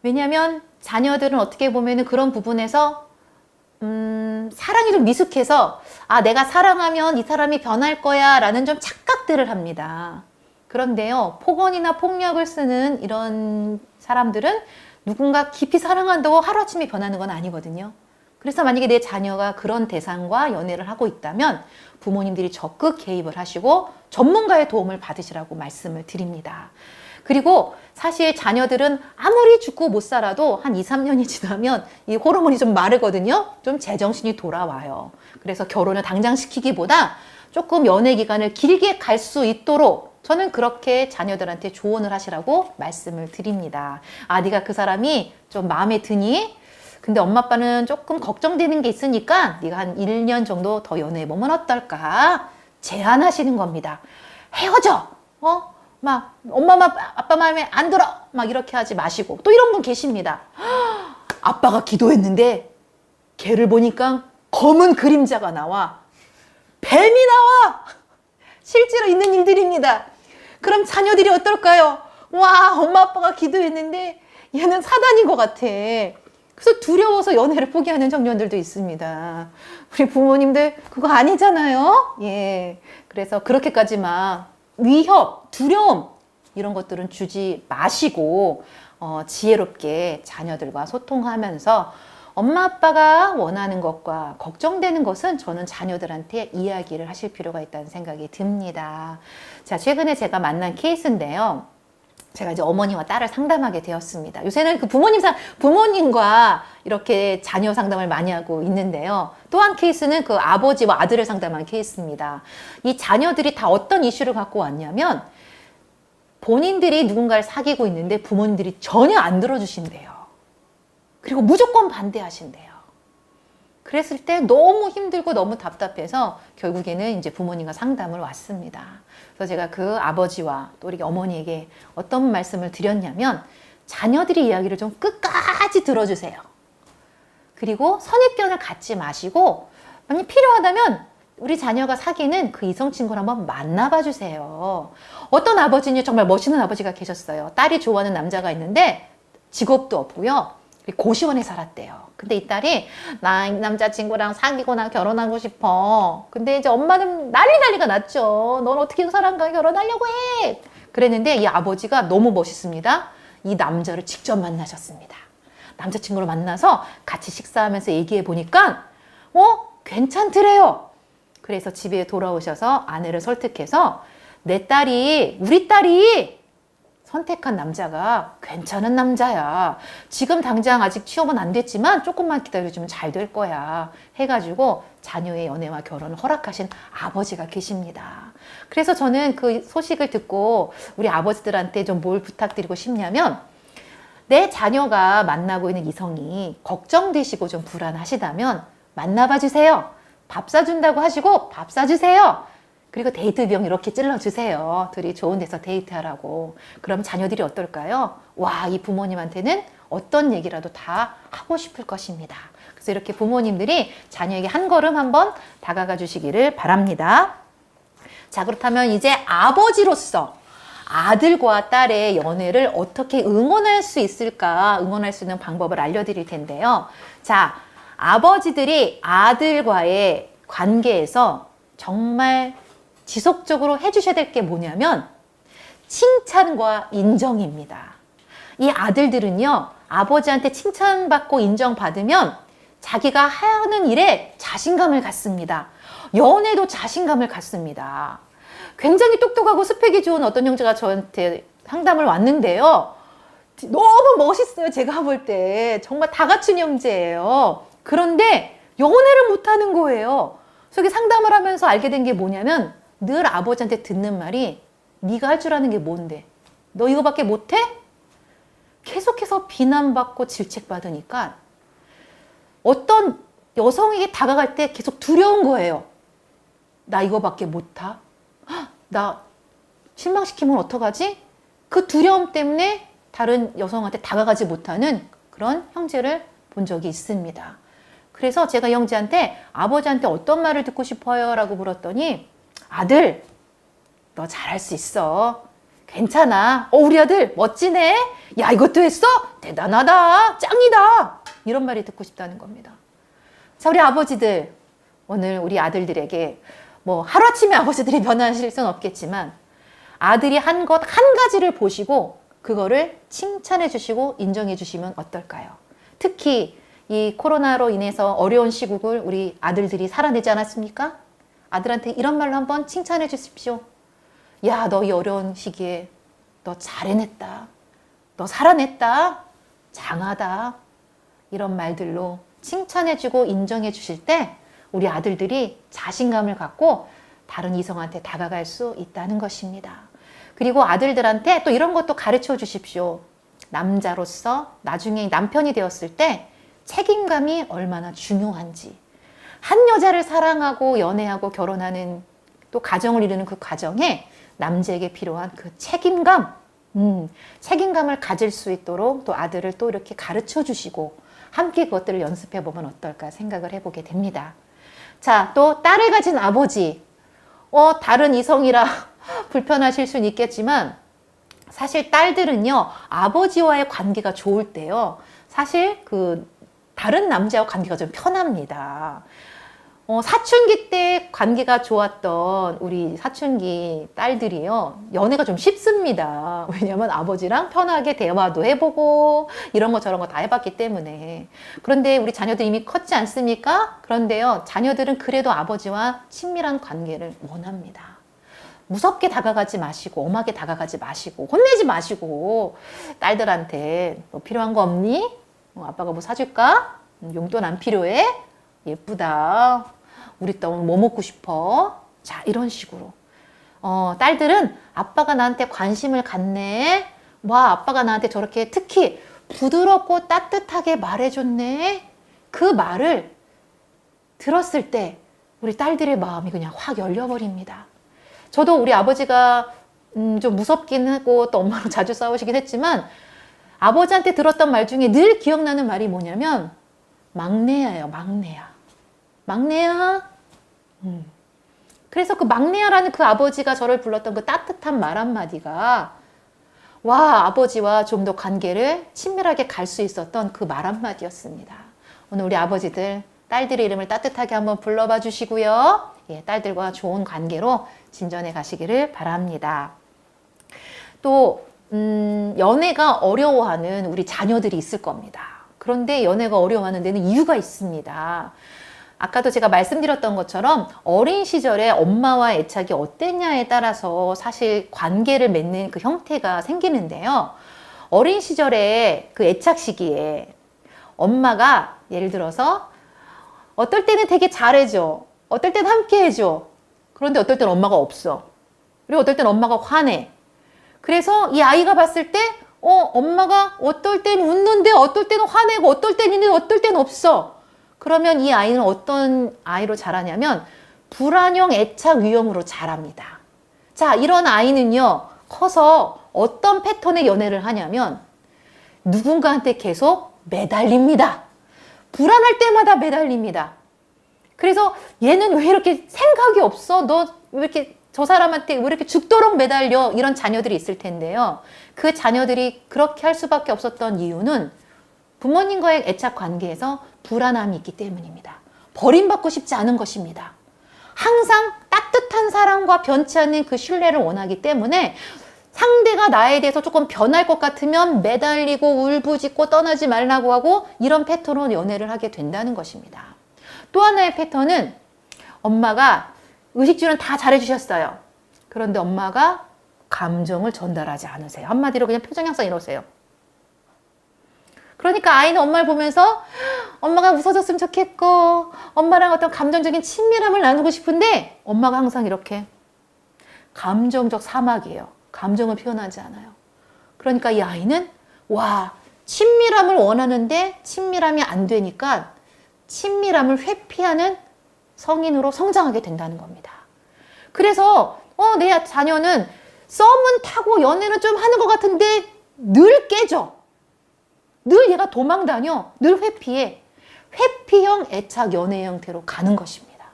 왜냐하면 자녀들은 어떻게 보면 그런 부분에서 사랑이 좀 미숙해서 내가 사랑하면 이 사람이 변할 거야 라는 좀 착각들을 합니다. 그런데요, 폭언이나 폭력을 쓰는 이런 사람들은 누군가 깊이 사랑한다고 하루아침에 변하는 건 아니거든요. 그래서 만약에 내 자녀가 그런 대상과 연애를 하고 있다면 부모님들이 적극 개입을 하시고 전문가의 도움을 받으시라고 말씀을 드립니다. 그리고 사실 자녀들은 아무리 죽고 못 살아도 한 2, 3년이 지나면 이 호르몬이 좀 마르거든요. 좀 제정신이 돌아와요. 그래서 결혼을 당장 시키기보다 조금 연애 기간을 길게 갈 수 있도록 저는 그렇게 자녀들한테 조언을 하시라고 말씀을 드립니다. 네가 그 사람이 좀 마음에 드니? 근데 엄마 아빠는 조금 걱정되는 게 있으니까 네가 한 1년 정도 더 연애해보면 어떨까? 제안하시는 겁니다. 헤어져! 막 엄마 아빠 마음에 안 들어! 막 이렇게 하지 마시고. 또 이런 분 계십니다. 아빠가 기도했는데 걔를 보니까 검은 그림자가 나와. 뱀이 나와! 실제로 있는 일들입니다. 그럼 자녀들이 어떨까요? 와, 엄마 아빠가 기도했는데 얘는 사단인 것 같아. 그래서 두려워서 연애를 포기하는 청년들도 있습니다. 우리 부모님들 그거 아니잖아요. 그래서 그렇게까지 막 위협, 두려움 이런 것들은 주지 마시고 지혜롭게 자녀들과 소통하면서 엄마 아빠가 원하는 것과 걱정되는 것은 저는 자녀들한테 이야기를 하실 필요가 있다는 생각이 듭니다. 자, 최근에 제가 만난 케이스인데요. 제가 이제 어머니와 딸을 상담하게 되었습니다. 요새는 그 부모님과 이렇게 자녀 상담을 많이 하고 있는데요. 또 한 케이스는 그 아버지와 아들을 상담한 케이스입니다. 이 자녀들이 다 어떤 이슈를 갖고 왔냐면 본인들이 누군가를 사귀고 있는데 부모님들이 전혀 안 들어주신대요. 그리고 무조건 반대하신대요. 그랬을 때 너무 힘들고 너무 답답해서 결국에는 이제 부모님과 상담을 왔습니다. 그래서 제가 그 아버지와 또 우리 어머니에게 어떤 말씀을 드렸냐면 자녀들이 이야기를 좀 끝까지 들어주세요. 그리고 선입견을 갖지 마시고 만약 필요하다면 우리 자녀가 사귀는 그 이성 친구를 한번 만나봐 주세요. 어떤 아버지는 정말 멋있는 아버지가 계셨어요. 딸이 좋아하는 남자가 있는데 직업도 없고요. 고시원에 살았대요. 근데 이 딸이 나 남자친구랑 사귀거나 결혼하고 싶어. 근데 이제 엄마는 난리가 났죠. 넌 어떻게 그 사람과 결혼하려고 해? 그랬는데 이 아버지가 너무 멋있습니다. 이 남자를 직접 만나셨습니다. 남자친구를 만나서 같이 식사하면서 얘기해 보니까 괜찮더래요. 그래서 집에 돌아오셔서 아내를 설득해서 우리 딸이 선택한 남자가 괜찮은 남자야. 지금 당장 아직 취업은 안 됐지만 조금만 기다려주면 잘 될 거야. 해가지고 자녀의 연애와 결혼을 허락하신 아버지가 계십니다. 그래서 저는 그 소식을 듣고 우리 아버지들한테 좀 뭘 부탁드리고 싶냐면 내 자녀가 만나고 있는 이성이 걱정되시고 좀 불안하시다면 만나봐 주세요. 밥 사준다고 하시고 밥 사주세요. 그리고 데이트 비용 이렇게 찔러주세요. 둘이 좋은 데서 데이트하라고. 그럼 자녀들이 어떨까요? 와, 이 부모님한테는 어떤 얘기라도 다 하고 싶을 것입니다. 그래서 이렇게 부모님들이 자녀에게 한 걸음 한번 다가가 주시기를 바랍니다. 자, 그렇다면 이제 아버지로서 아들과 딸의 연애를 어떻게 응원할 수 있을까? 응원할 수 있는 방법을 알려드릴 텐데요. 자, 아버지들이 아들과의 관계에서 정말 지속적으로 해주셔야 될 게 뭐냐면 칭찬과 인정입니다. 이 아들들은요, 아버지한테 칭찬받고 인정받으면 자기가 하는 일에 자신감을 갖습니다. 연애도 자신감을 갖습니다. 굉장히 똑똑하고 스펙이 좋은 어떤 형제가 저한테 상담을 왔는데요. 너무 멋있어요. 제가 볼 때. 정말 다 갖춘 형제예요. 그런데 연애를 못하는 거예요. 그래서 이게 상담을 하면서 알게 된 게 뭐냐면 늘 아버지한테 듣는 말이 네가 할 줄 아는 게 뭔데? 너 이거밖에 못해? 계속해서 비난받고 질책받으니까 어떤 여성에게 다가갈 때 계속 두려운 거예요. 나 이거밖에 못하? 나 실망시키면 어떡하지? 그 두려움 때문에 다른 여성한테 다가가지 못하는 그런 형제를 본 적이 있습니다. 그래서 제가 형제한테 아버지한테 어떤 말을 듣고 싶어요? 라고 물었더니 아들, 너 잘할 수 있어. 괜찮아. 우리 아들 멋지네. 야, 이것도 했어? 대단하다. 짱이다. 이런 말이 듣고 싶다는 겁니다. 자, 우리 아버지들, 오늘 우리 아들들에게 뭐 하루아침에 아버지들이 변하실 수는 없겠지만 아들이 한 것 한 가지를 보시고 그거를 칭찬해 주시고 인정해 주시면 어떨까요? 특히 이 코로나로 인해서 어려운 시국을 우리 아들들이 살아내지 않았습니까? 아들한테 이런 말로 한번 칭찬해 주십시오. 야, 너 이 어려운 시기에 너 잘 해냈다. 너 살아냈다. 장하다. 이런 말들로 칭찬해주고 인정해주실 때 우리 아들들이 자신감을 갖고 다른 이성한테 다가갈 수 있다는 것입니다. 그리고 아들들한테 또 이런 것도 가르쳐 주십시오. 남자로서 나중에 남편이 되었을 때 책임감이 얼마나 중요한지. 한 여자를 사랑하고 연애하고 결혼하는 또 가정을 이루는 그 과정에 남자에게 필요한 그 책임감, 책임감을 가질 수 있도록 또 아들을 또 이렇게 가르쳐 주시고 함께 그것들을 연습해 보면 어떨까 생각을 해보게 됩니다. 자, 또 딸을 가진 아버지, 다른 이성이라 불편하실 수는 있겠지만 사실 딸들은요, 아버지와의 관계가 좋을 때요, 사실 그 다른 남자와 관계가 좀 편합니다. 사춘기 때 관계가 좋았던 우리 사춘기 딸들이요, 연애가 좀 쉽습니다. 왜냐면 아버지랑 편하게 대화도 해보고 이런 거 저런 거 다 해봤기 때문에. 그런데 우리 자녀들 이미 컸지 않습니까? 그런데요, 자녀들은 그래도 아버지와 친밀한 관계를 원합니다. 무섭게 다가가지 마시고 엄하게 다가가지 마시고 혼내지 마시고 딸들한테 너 필요한 거 없니? 아빠가 뭐 사줄까? 용돈 안 필요해? 예쁘다. 우리 딸 오늘 뭐 먹고 싶어? 자, 이런 식으로. 딸들은 아빠가 나한테 관심을 갖네. 와, 아빠가 나한테 저렇게 특히 부드럽고 따뜻하게 말해줬네. 그 말을 들었을 때 우리 딸들의 마음이 그냥 확 열려버립니다. 저도 우리 아버지가 좀 무섭긴 하고 또 엄마랑 자주 싸우시긴 했지만 아버지한테 들었던 말 중에 늘 기억나는 말이 뭐냐면 막내야예요. 막내야. 막내야. 그래서 그 막내야라는 그 아버지가 저를 불렀던 그 따뜻한 말 한마디가 와, 아버지와 좀 더 관계를 친밀하게 갈 수 있었던 그 말 한마디였습니다. 오늘 우리 아버지들 딸들의 이름을 따뜻하게 한번 불러봐 주시고요. 예, 딸들과 좋은 관계로 진전해 가시기를 바랍니다. 또 연애가 어려워하는 우리 자녀들이 있을 겁니다. 그런데 연애가 어려워하는 데는 이유가 있습니다. 아까도 제가 말씀드렸던 것처럼 어린 시절에 엄마와 애착이 어땠냐에 따라서 사실 관계를 맺는 그 형태가 생기는데요. 어린 시절에 그 애착 시기에 엄마가 예를 들어서 어떨 때는 되게 잘해줘. 어떨 때는 함께 해줘. 그런데 어떨 때는 엄마가 없어. 그리고 어떨 때는 엄마가 화내. 그래서 이 아이가 봤을 때 엄마가 어떨 때는 웃는데 어떨 때는 화내고 어떨 때는 있는데 어떨 때는 없어. 그러면 이 아이는 어떤 아이로 자라냐면 불안형 애착 위험으로 자랍니다. 자, 이런 아이는요. 커서 어떤 패턴의 연애를 하냐면 누군가한테 계속 매달립니다. 불안할 때마다 매달립니다. 그래서 얘는 왜 이렇게 생각이 없어? 너 왜 이렇게 저 사람한테 왜 이렇게 죽도록 매달려? 이런 자녀들이 있을 텐데요. 그 자녀들이 그렇게 할 수밖에 없었던 이유는 부모님과의 애착 관계에서 불안함이 있기 때문입니다. 버림받고 싶지 않은 것입니다. 항상 따뜻한 사랑과 변치 않는 그 신뢰를 원하기 때문에 상대가 나에 대해서 조금 변할 것 같으면 매달리고 울부짖고 떠나지 말라고 하고 이런 패턴으로 연애를 하게 된다는 것입니다. 또 하나의 패턴은 엄마가 의식주는 다 잘해주셨어요. 그런데 엄마가 감정을 전달하지 않으세요. 한마디로 그냥 표정 양상 이러세요. 그러니까 아이는 엄마를 보면서 엄마가 웃어줬으면 좋겠고 엄마랑 어떤 감정적인 친밀함을 나누고 싶은데 엄마가 항상 이렇게 감정적 사막이에요. 감정을 표현하지 않아요. 그러니까 이 아이는 와, 친밀함을 원하는데 친밀함이 안 되니까 친밀함을 회피하는 성인으로 성장하게 된다는 겁니다. 그래서 내 자녀는 썸은 타고 연애는 좀 하는 것 같은데 늘 깨져. 늘 얘가 도망 다녀. 늘 회피해. 회피형 애착 연애 형태로 가는 것입니다.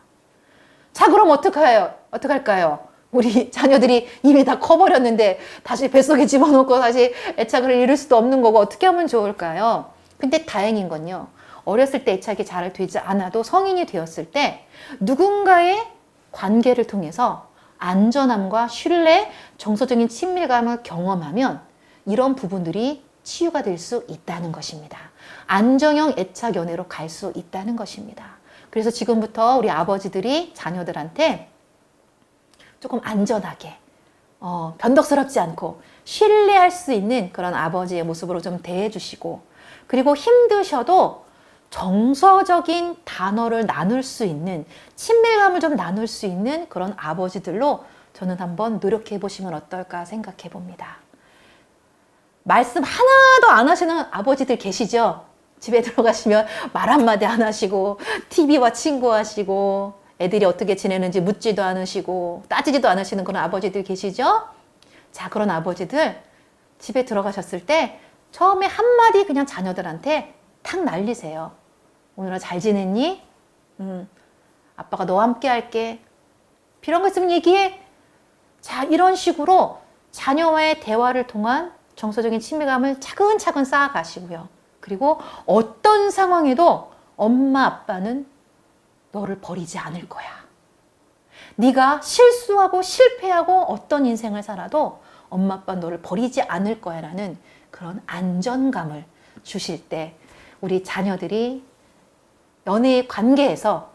자, 그럼 어떡할까요? 우리 자녀들이 이미 다 커버렸는데 다시 뱃속에 집어넣고 다시 애착을 잃을 수도 없는 거고 어떻게 하면 좋을까요? 근데 다행인 건요. 어렸을 때 애착이 잘 되지 않아도 성인이 되었을 때 누군가의 관계를 통해서 안전함과 신뢰, 정서적인 친밀감을 경험하면 이런 부분들이 치유가 될 수 있다는 것입니다. 안정형 애착 연애로 갈 수 있다는 것입니다. 그래서 지금부터 우리 아버지들이 자녀들한테 조금 안전하게 변덕스럽지 않고 신뢰할 수 있는 그런 아버지의 모습으로 좀 대해주시고 그리고 힘드셔도 정서적인 단어를 나눌 수 있는 친밀감을 좀 나눌 수 있는 그런 아버지들로 저는 한번 노력해 보시면 어떨까 생각해 봅니다. 말씀 하나도 안 하시는 아버지들 계시죠? 집에 들어가시면 말 한마디 안 하시고 TV와 친구하시고 애들이 어떻게 지내는지 묻지도 않으시고 따지지도 않으시는 그런 아버지들 계시죠? 자, 그런 아버지들 집에 들어가셨을 때 처음에 한마디 그냥 자녀들한테 탁 날리세요. 오늘은 잘 지냈니? 아빠가 너와 함께 할게. 필요한 거 있으면 얘기해. 자, 이런 식으로 자녀와의 대화를 통한 정서적인 친밀감을 차근차근 쌓아가시고요. 그리고 어떤 상황에도 엄마 아빠는 너를 버리지 않을 거야. 네가 실수하고 실패하고 어떤 인생을 살아도 엄마 아빠 너를 버리지 않을 거야 라는 그런 안전감을 주실 때 우리 자녀들이 연애의 관계에서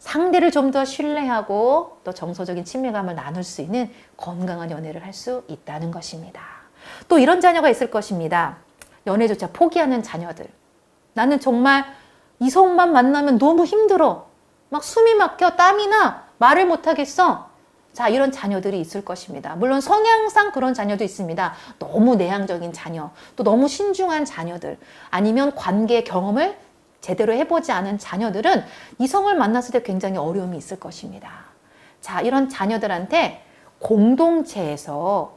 상대를 좀 더 신뢰하고 또 정서적인 친밀감을 나눌 수 있는 건강한 연애를 할 수 있다는 것입니다. 또 이런 자녀가 있을 것입니다. 연애조차 포기하는 자녀들. 나는 정말 이성만 만나면 너무 힘들어. 막 숨이 막혀, 땀이 나, 말을 못하겠어. 자, 이런 자녀들이 있을 것입니다. 물론 성향상 그런 자녀도 있습니다. 너무 내향적인 자녀, 또 너무 신중한 자녀들, 아니면 관계 경험을 제대로 해보지 않은 자녀들은 이성을 만났을 때 굉장히 어려움이 있을 것입니다. 자, 이런 자녀들한테 공동체에서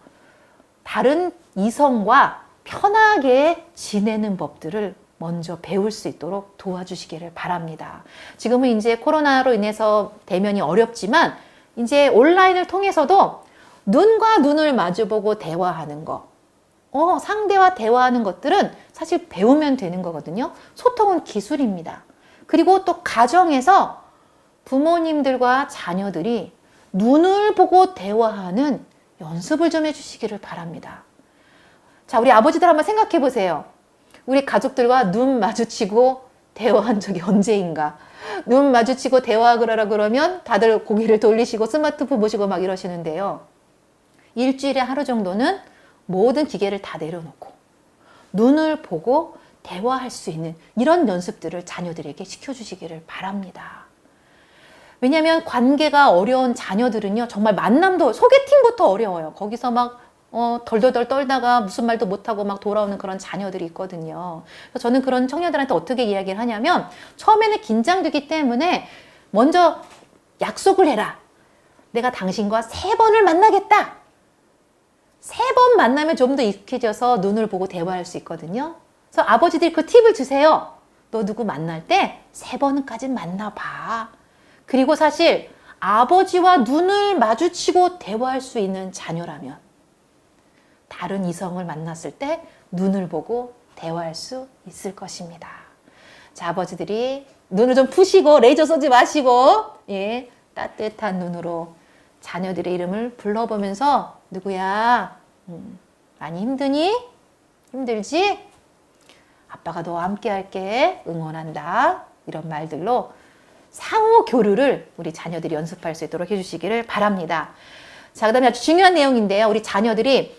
다른 이성과 편하게 지내는 법들을 먼저 배울 수 있도록 도와주시기를 바랍니다. 지금은 이제 코로나로 인해서 대면이 어렵지만 이제 온라인을 통해서도 눈과 눈을 마주보고 대화하는 거, 상대와 대화하는 것들은 사실 배우면 되는 거거든요. 소통은 기술입니다. 그리고 또 가정에서 부모님들과 자녀들이 눈을 보고 대화하는 연습을 좀 해주시기를 바랍니다. 자, 우리 아버지들 한번 생각해 보세요. 우리 가족들과 눈 마주치고 대화한 적이 언제인가? 눈 마주치고 대화하라 그러면 다들 고개를 돌리시고 스마트폰 보시고 막 이러시는데요. 일주일에 하루 정도는 모든 기계를 다 내려놓고 눈을 보고 대화할 수 있는 이런 연습들을 자녀들에게 시켜주시기를 바랍니다. 왜냐하면 관계가 어려운 자녀들은요, 정말 만남도, 소개팅부터 어려워요. 거기서 막 덜덜덜 떨다가 무슨 말도 못하고 막 돌아오는 그런 자녀들이 있거든요. 그래서 저는 그런 청년들한테 어떻게 이야기를 하냐면, 처음에는 긴장되기 때문에 먼저 약속을 해라. 내가 당신과 3번을 만나겠다. 3번 만나면 좀 더 익숙해져서 눈을 보고 대화할 수 있거든요. 그래서 아버지들이 그 팁을 주세요. 너 누구 만날 때 3번까지 만나봐. 그리고 사실 아버지와 눈을 마주치고 대화할 수 있는 자녀라면 다른 이성을 만났을 때 눈을 보고 대화할 수 있을 것입니다. 자, 아버지들이 눈을 좀 푸시고 레이저 쏘지 마시고 따뜻한 눈으로 자녀들의 이름을 불러보면서 누구야? 많이 힘드니? 힘들지? 아빠가 너와 함께 할게. 응원한다. 이런 말들로 상호 교류를 우리 자녀들이 연습할 수 있도록 해주시기를 바랍니다. 자, 그 다음에 아주 중요한 내용인데요. 우리 자녀들이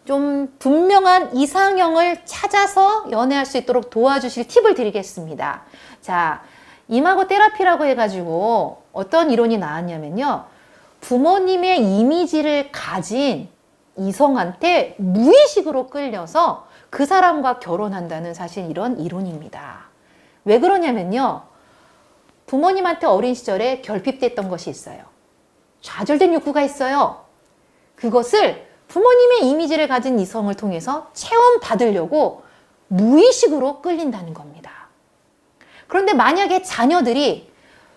좀 분명한 이상형을 찾아서 연애할 수 있도록 도와주실 팁을 드리겠습니다. 자, 이마고 테라피라고 해가지고 어떤 이론이 나왔냐면요. 부모님의 이미지를 가진 이성한테 무의식으로 끌려서 그 사람과 결혼한다는 사실 이런 이론입니다. 왜 그러냐면요. 부모님한테 어린 시절에 결핍됐던 것이 있어요. 좌절된 욕구가 있어요. 그것을 부모님의 이미지를 가진 이성을 통해서 체험받으려고 무의식으로 끌린다는 겁니다. 그런데 만약에 자녀들이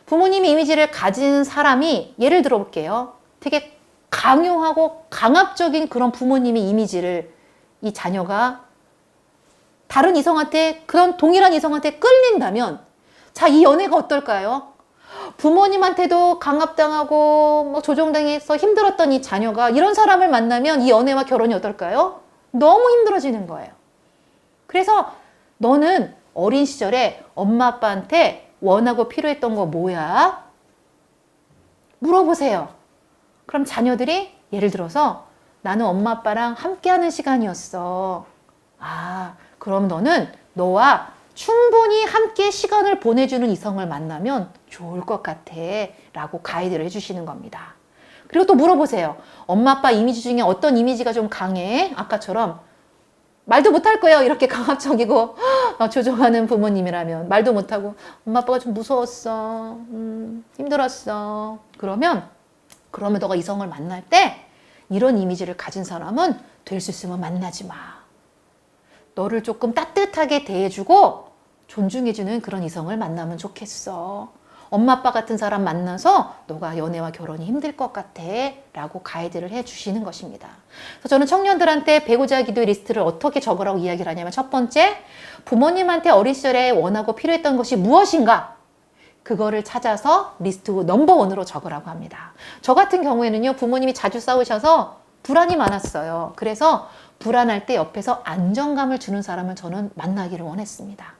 부모님의 이미지를 가진 사람이, 예를 들어 볼게요. 되게 강요하고 강압적인 그런 부모님의 이미지를 이 자녀가 다른 이성한테, 그런 동일한 이성한테 끌린다면, 자, 이 연애가 어떨까요? 부모님한테도 강압당하고 뭐 조종당해서 힘들었던 이 자녀가 이런 사람을 만나면 이 연애와 결혼이 어떨까요? 너무 힘들어지는 거예요. 그래서 너는 어린 시절에 엄마 아빠한테 원하고 필요했던 거 뭐야? 물어보세요. 그럼 자녀들이 예를 들어서 나는 엄마 아빠랑 함께하는 시간이었어. 아, 그럼 너는 너와 충분히 함께 시간을 보내주는 이성을 만나면 좋을 것 같아 라고 가이드를 해주시는 겁니다. 그리고 또 물어보세요. 엄마 아빠 이미지 중에 어떤 이미지가 좀 강해? 아까처럼 말도 못할 거예요. 이렇게 강압적이고 막 조종하는 부모님이라면 말도 못하고 엄마 아빠가 좀 무서웠어. 힘들었어. 그러면 너가 이성을 만날 때 이런 이미지를 가진 사람은 될 수 있으면 만나지 마. 너를 조금 따뜻하게 대해주고 존중해주는 그런 이성을 만나면 좋겠어. 엄마 아빠 같은 사람 만나서 너가 연애와 결혼이 힘들 것 같아 라고 가이드를 해주시는 것입니다. 그래서 저는 청년들한테 배우자 기도의 리스트를 어떻게 적으라고 이야기를 하냐면, 첫 번째, 부모님한테 어린 시절에 원하고 필요했던 것이 무엇인가? 그거를 찾아서 리스트 넘버 1으로 적으라고 합니다. 저 같은 경우에는요, 부모님이 자주 싸우셔서 불안이 많았어요. 그래서 불안할 때 옆에서 안정감을 주는 사람을 저는 만나기를 원했습니다.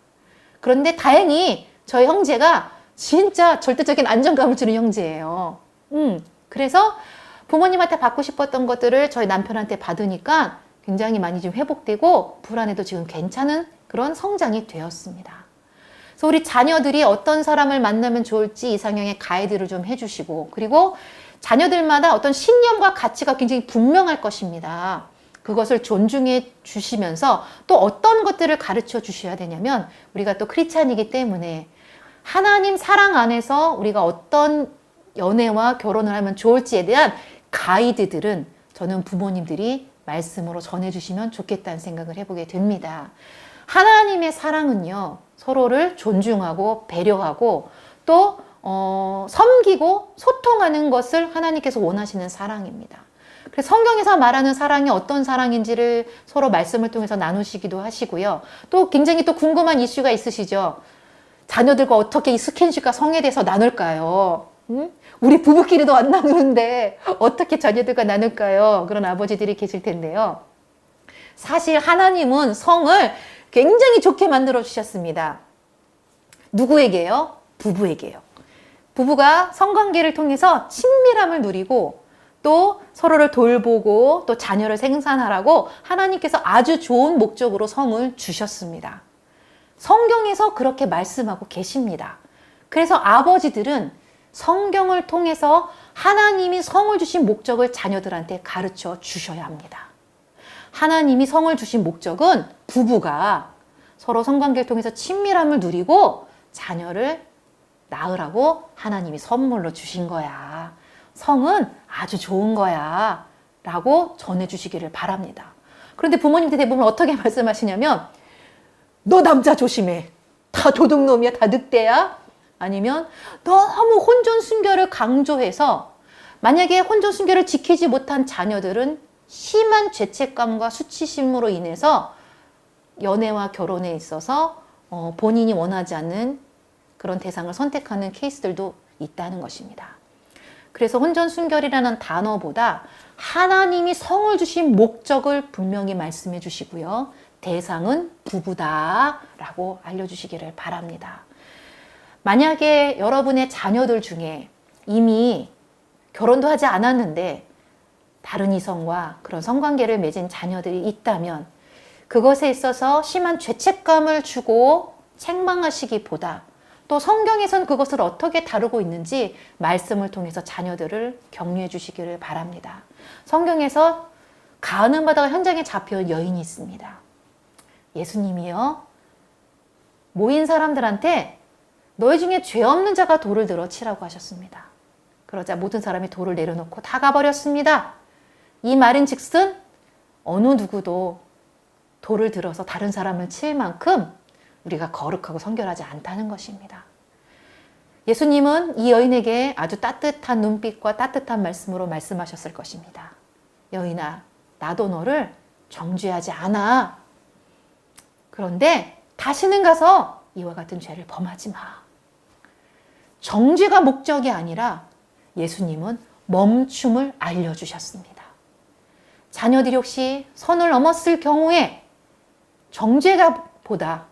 그런데 다행히 저희 형제가 진짜 절대적인 안정감을 주는 형제예요. 그래서 부모님한테 받고 싶었던 것들을 저희 남편한테 받으니까 굉장히 많이 좀 회복되고 불안해도 지금 괜찮은 그런 성장이 되었습니다. 그래서 우리 자녀들이 어떤 사람을 만나면 좋을지 이상형의 가이드를 좀 해주시고, 그리고 자녀들마다 어떤 신념과 가치가 굉장히 분명할 것입니다. 그것을 존중해 주시면서 또 어떤 것들을 가르쳐 주셔야 되냐면, 우리가 또 크리스찬이기 때문에 하나님 사랑 안에서 우리가 어떤 연애와 결혼을 하면 좋을지에 대한 가이드들은 저는 부모님들이 말씀으로 전해주시면 좋겠다는 생각을 해보게 됩니다. 하나님의 사랑은요, 서로를 존중하고 배려하고 또 섬기고 소통하는 것을 하나님께서 원하시는 사랑입니다. 그래서 성경에서 말하는 사랑이 어떤 사랑인지를 서로 말씀을 통해서 나누시기도 하시고요. 또 굉장히 또 궁금한 이슈가 있으시죠? 자녀들과 어떻게 이 스킨십과 성에 대해서 나눌까요? 우리 부부끼리도 안 나누는데 어떻게 자녀들과 나눌까요? 그런 아버지들이 계실 텐데요. 사실 하나님은 성을 굉장히 좋게 만들어 주셨습니다. 누구에게요? 부부에게요. 부부가 성관계를 통해서 친밀함을 누리고 또 서로를 돌보고 또 자녀를 생산하라고 하나님께서 아주 좋은 목적으로 성을 주셨습니다. 성경에서 그렇게 말씀하고 계십니다. 그래서 아버지들은 성경을 통해서 하나님이 성을 주신 목적을 자녀들한테 가르쳐 주셔야 합니다. 하나님이 성을 주신 목적은 부부가 서로 성관계를 통해서 친밀함을 누리고 자녀를 낳으라고 하나님이 선물로 주신 거야. 성은 아주 좋은 거야. 라고 전해주시기를 바랍니다. 그런데 부모님들 대부분 어떻게 말씀하시냐면, 너 남자 조심해. 다 도둑놈이야. 다 늑대야. 아니면 너무 혼전순결을 강조해서 만약에 혼전순결을 지키지 못한 자녀들은 심한 죄책감과 수치심으로 인해서 연애와 결혼에 있어서 본인이 원하지 않는 그런 대상을 선택하는 케이스들도 있다는 것입니다. 그래서 혼전순결이라는 단어보다 하나님이 성을 주신 목적을 분명히 말씀해 주시고요. 대상은 부부다라고 알려주시기를 바랍니다. 만약에 여러분의 자녀들 중에 이미 결혼도 하지 않았는데 다른 이성과 그런 성관계를 맺은 자녀들이 있다면 그것에 있어서 심한 죄책감을 주고 책망하시기보다 또 성경에선 그것을 어떻게 다루고 있는지 말씀을 통해서 자녀들을 격려해 주시기를 바랍니다. 성경에서 가늠하다가 현장에 잡혀온 여인이 있습니다. 예수님이요, 모인 사람들한테 너희 중에 죄 없는 자가 돌을 들어 치라고 하셨습니다. 그러자 모든 사람이 돌을 내려놓고 다 가버렸습니다. 이 말인 즉슨 어느 누구도 돌을 들어서 다른 사람을 칠 만큼 우리가 거룩하고 성결하지 않다는 것입니다. 예수님은 이 여인에게 아주 따뜻한 눈빛과 따뜻한 말씀으로 말씀하셨을 것입니다. 여인아, 나도 너를 정죄하지 않아. 그런데 다시는 가서 이와 같은 죄를 범하지 마. 정죄가 목적이 아니라 예수님은 멈춤을 알려주셨습니다. 자녀들이 혹시 선을 넘었을 경우에 정죄가 보다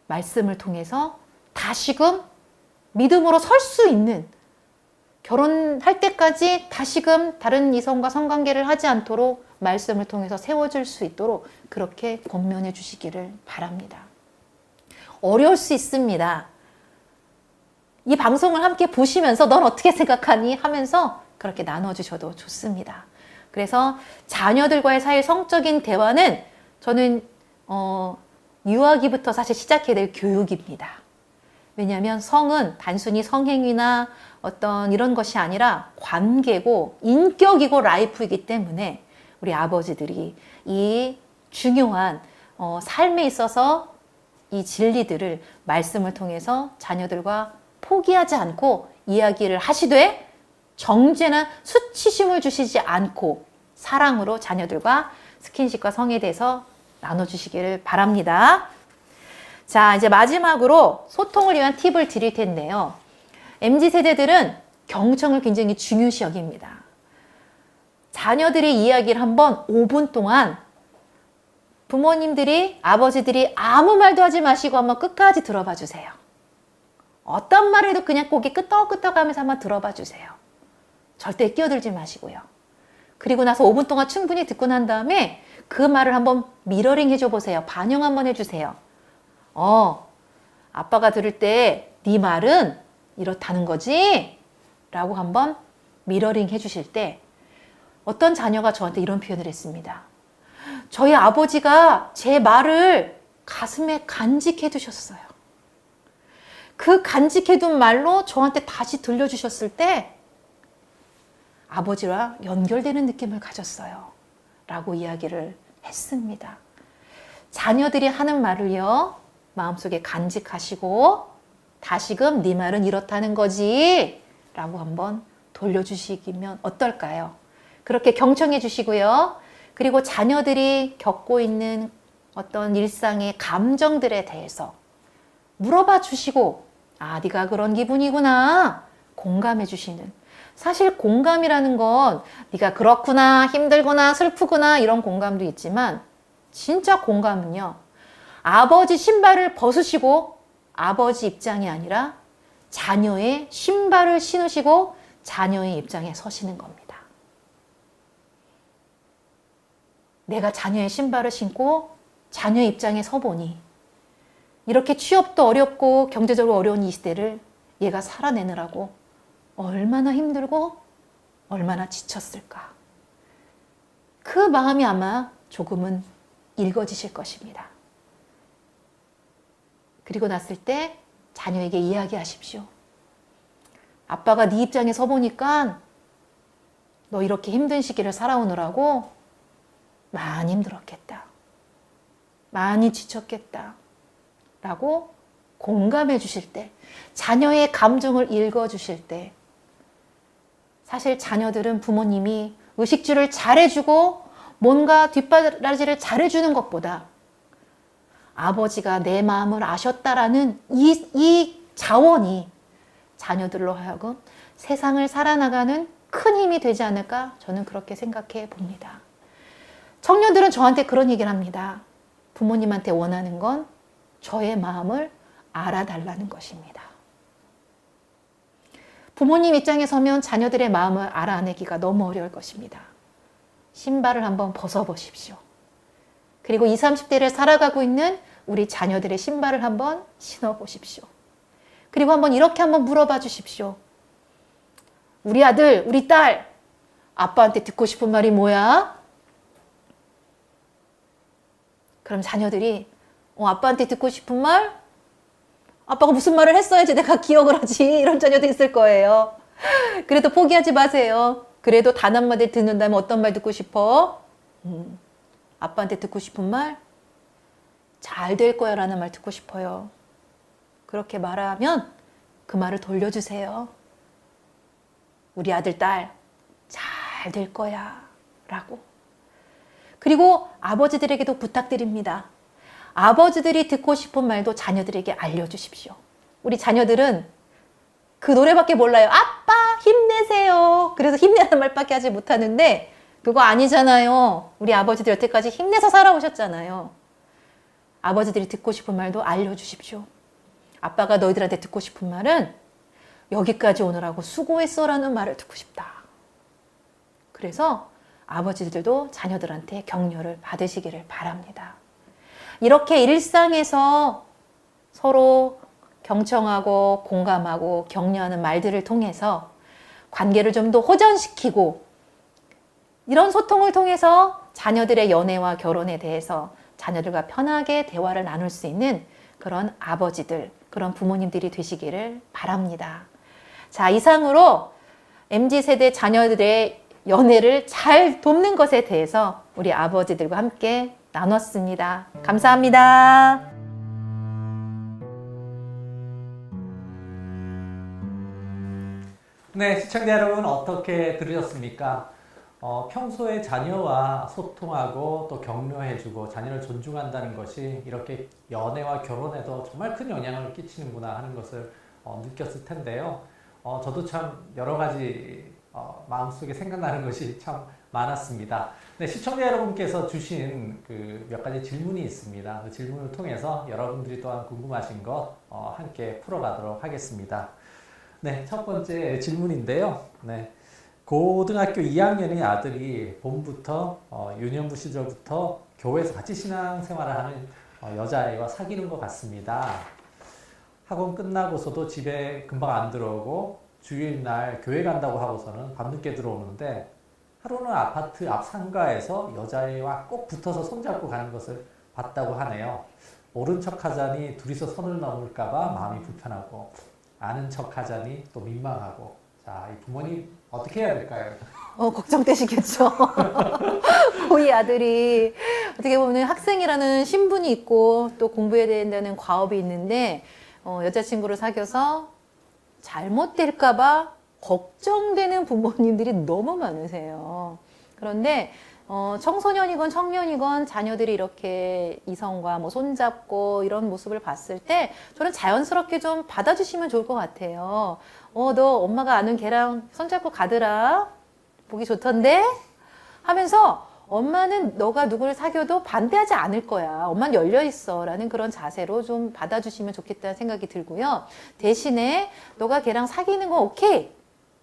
말씀을 통해서 다시금 믿음으로 설 수 있는, 결혼할 때까지 다시금 다른 이성과 성관계를 하지 않도록 말씀을 통해서 세워질 수 있도록 그렇게 권면해 주시기를 바랍니다. 어려울 수 있습니다. 이 방송을 함께 보시면서 넌 어떻게 생각하니? 하면서 그렇게 나눠주셔도 좋습니다. 그래서 자녀들과의 사이 성적인 대화는 저는 유아기부터 사실 시작해야 될 교육입니다. 왜냐하면 성은 단순히 성행위나 어떤 이런 것이 아니라 관계고 인격이고 라이프이기 때문에 우리 아버지들이 이 중요한 삶에 있어서 이 진리들을 말씀을 통해서 자녀들과 포기하지 않고 이야기를 하시되 정죄나 수치심을 주시지 않고 사랑으로 자녀들과 스킨십과 성에 대해서 나눠주시기를 바랍니다. 자, 이제 마지막으로 소통을 위한 팁을 드릴 텐데요. MZ세대들은 경청을 굉장히 중요시 여깁니다. 자녀들의 이야기를 한번 5분 동안 부모님들이, 아버지들이 아무 말도 하지 마시고 한번 끝까지 들어봐 주세요. 어떤 말해도 그냥 고개 끄덕끄덕하면서 한번 들어봐 주세요. 절대 끼어들지 마시고요. 그리고 나서 5분 동안 충분히 듣고 난 다음에 그 말을 한번 미러링 해줘 보세요. 반영 한번 해주세요. 아빠가 들을 때 네 말은 이렇다는 거지? 라고 한번 미러링 해주실 때 어떤 자녀가 저한테 이런 표현을 했습니다. 저희 아버지가 제 말을 가슴에 간직해 두셨어요. 그 간직해둔 말로 저한테 다시 들려주셨을 때 아버지와 연결되는 느낌을 가졌어요. 라고 이야기를 했습니다. 자녀들이 하는 말을요, 마음속에 간직하시고 다시금 네 말은 이렇다는 거지 라고 한번 돌려주시면 어떨까요? 그렇게 경청해 주시고요. 그리고 자녀들이 겪고 있는 어떤 일상의 감정들에 대해서 물어봐 주시고 네가 그런 기분이구나 공감해 주시는, 사실 공감이라는 건 네가 그렇구나, 힘들구나, 슬프구나 이런 공감도 있지만 진짜 공감은요, 아버지 신발을 벗으시고 아버지 입장이 아니라 자녀의 신발을 신으시고 자녀의 입장에 서시는 겁니다. 내가 자녀의 신발을 신고 자녀의 입장에 서보니 이렇게 취업도 어렵고 경제적으로 어려운 이 시대를 얘가 살아내느라고 얼마나 힘들고 얼마나 지쳤을까. 그 마음이 아마 조금은 읽어지실 것입니다. 그리고 났을 때 자녀에게 이야기하십시오. 아빠가 네 입장에 서보니까 너 이렇게 힘든 시기를 살아오느라고 많이 힘들었겠다. 많이 지쳤겠다. 라고 공감해 주실 때, 자녀의 감정을 읽어 주실 때, 사실 자녀들은 부모님이 의식주를 잘해주고 뭔가 뒷바라지를 잘해주는 것보다 아버지가 내 마음을 아셨다라는 이 자원이 자녀들로 하여금 세상을 살아나가는 큰 힘이 되지 않을까 저는 그렇게 생각해 봅니다. 청년들은 저한테 그런 얘기를 합니다. 부모님한테 원하는 건 저의 마음을 알아달라는 것입니다. 부모님 입장에 서면 자녀들의 마음을 알아내기가 너무 어려울 것입니다. 신발을 한번 벗어보십시오. 그리고 20, 30대를 살아가고 있는 우리 자녀들의 신발을 한번 신어보십시오. 그리고 한번 이렇게 한번 물어봐 주십시오. 우리 아들, 우리 딸, 아빠한테 듣고 싶은 말이 뭐야? 그럼 자녀들이 아빠한테 듣고 싶은 말? 아빠가 무슨 말을 했어야지 내가 기억을 하지. 이런 자녀도 있을 거예요. 그래도 포기하지 마세요. 그래도 단 한마디 듣는다면 어떤 말 듣고 싶어? 아빠한테 듣고 싶은 말? 잘 될 거야 라는 말 듣고 싶어요. 그렇게 말하면 그 말을 돌려주세요. 우리 아들, 딸, 잘 될 거야 라고. 그리고 아버지들에게도 부탁드립니다. 아버지들이 듣고 싶은 말도 자녀들에게 알려주십시오. 우리 자녀들은 그 노래밖에 몰라요. 아빠 힘내세요. 그래서 힘내라는 말밖에 하지 못하는데 그거 아니잖아요. 우리 아버지들 여태까지 힘내서 살아오셨잖아요. 아버지들이 듣고 싶은 말도 알려주십시오. 아빠가 너희들한테 듣고 싶은 말은 여기까지 오느라고 수고했어라는 말을 듣고 싶다. 그래서 아버지들도 자녀들한테 격려를 받으시기를 바랍니다. 이렇게 일상에서 서로 경청하고 공감하고 격려하는 말들을 통해서 관계를 좀 더 호전시키고 이런 소통을 통해서 자녀들의 연애와 결혼에 대해서 자녀들과 편하게 대화를 나눌 수 있는 그런 아버지들, 그런 부모님들이 되시기를 바랍니다. 자, 이상으로 MZ세대 자녀들의 연애를 잘 돕는 것에 대해서 우리 아버지들과 함께 나눴습니다. 감사합니다. 네, 시청자 여러분 어떻게 들으셨습니까? 평소에 자녀와 소통하고 또 격려해주고 자녀를 존중한다는 것이 이렇게 연애와 결혼에도 정말 큰 영향을 끼치는구나 하는 것을 느꼈을 텐데요. 저도 참 여러 가지 마음속에 생각나는 것이 참 많았습니다. 네, 시청자 여러분께서 주신 그 몇 가지 질문이 있습니다. 그 질문을 통해서 여러분들이 또한 궁금하신 것 함께 풀어가도록 하겠습니다. 네, 첫 번째 질문인데요. 네, 고등학교 2학년의 아들이 봄부터 유년부 시절부터 교회에서 같이 신앙생활을 하는 여자아이와 사귀는 것 같습니다. 학원 끝나고서도 집에 금방 안 들어오고 주일날 교회 간다고 하고서는 밤늦게 들어오는데 하루는 아파트 앞 상가에서 여자애와 꼭 붙어서 손잡고 가는 것을 봤다고 하네요. 모른 척 하자니 둘이서 선을 넘을까봐 마음이 불편하고 아는 척 하자니 또 민망하고. 자, 이 부모님 어떻게 해야 될까요? 걱정되시겠죠. 이 아들이 어떻게 보면 학생이라는 신분이 있고 또 공부해야 된다는 과업이 있는데 여자친구를 사귀어서 잘못될까봐 걱정되는 부모님들이 너무 많으세요. 그런데 청소년이건 청년이건 자녀들이 이렇게 이성과 뭐 손잡고 이런 모습을 봤을 때 저는 자연스럽게 좀 받아주시면 좋을 것 같아요. 너 엄마가 아는 걔랑 손잡고 가더라. 보기 좋던데? 하면서 엄마는 너가 누구를 사귀어도 반대하지 않을 거야. 엄마는 열려있어. 라는 그런 자세로 좀 받아주시면 좋겠다는 생각이 들고요. 대신에 너가 걔랑 사귀는 건 오케이.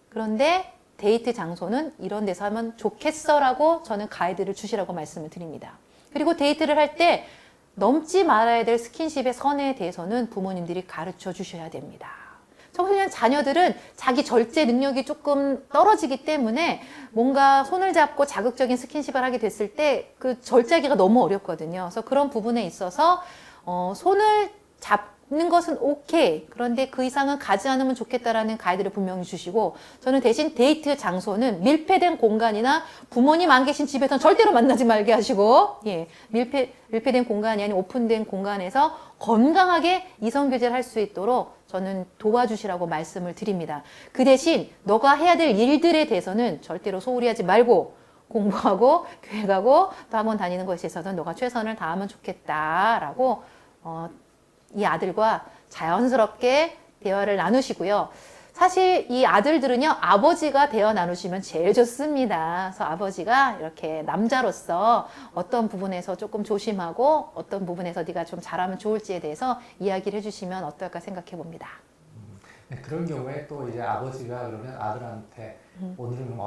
그런데 데이트 장소는 이런 데서 하면 좋겠어 라고 저는 가이드를 주시라고 말씀을 드립니다. 그리고 데이트를 할 때 넘지 말아야 될 스킨십의 선에 대해서는 부모님들이 가르쳐 주셔야 됩니다. 청소년 자녀들은 자기 절제 능력이 조금 떨어지기 때문에 뭔가 손을 잡고 자극적인 스킨십을 하게 됐을 때 그 절제하기가 너무 어렵거든요. 그래서 그런 부분에 있어서 손을 잡는 것은 오케이. 그런데 그 이상은 가지 않으면 좋겠다라는 가이드를 분명히 주시고 저는 대신 데이트 장소는 밀폐된 공간이나 부모님 안 계신 집에서는 절대로 만나지 말게 하시고 밀폐된 공간이 아닌 오픈된 공간에서 건강하게 이성교제를 할 수 있도록 저는 도와주시라고 말씀을 드립니다. 그 대신 너가 해야 될 일들에 대해서는 절대로 소홀히 하지 말고 공부하고 교회 가고 또 학원 다니는 것에 있어서는 너가 최선을 다하면 좋겠다라고 이 아들과 자연스럽게 대화를 나누시고요. 사실 이 아들들은요, 아버지가 대화 나누시면 제일 좋습니다. 그래서 아버지가 이렇게 남자로서 어떤 부분에서 조금 조심하고 어떤 부분에서 네가 좀 잘하면 좋을지에 대해서 이야기를 해주시면 어떨까 생각해 봅니다. 네, 그런 경우에 또 이제 아버지가 그러면 아들한테 오늘은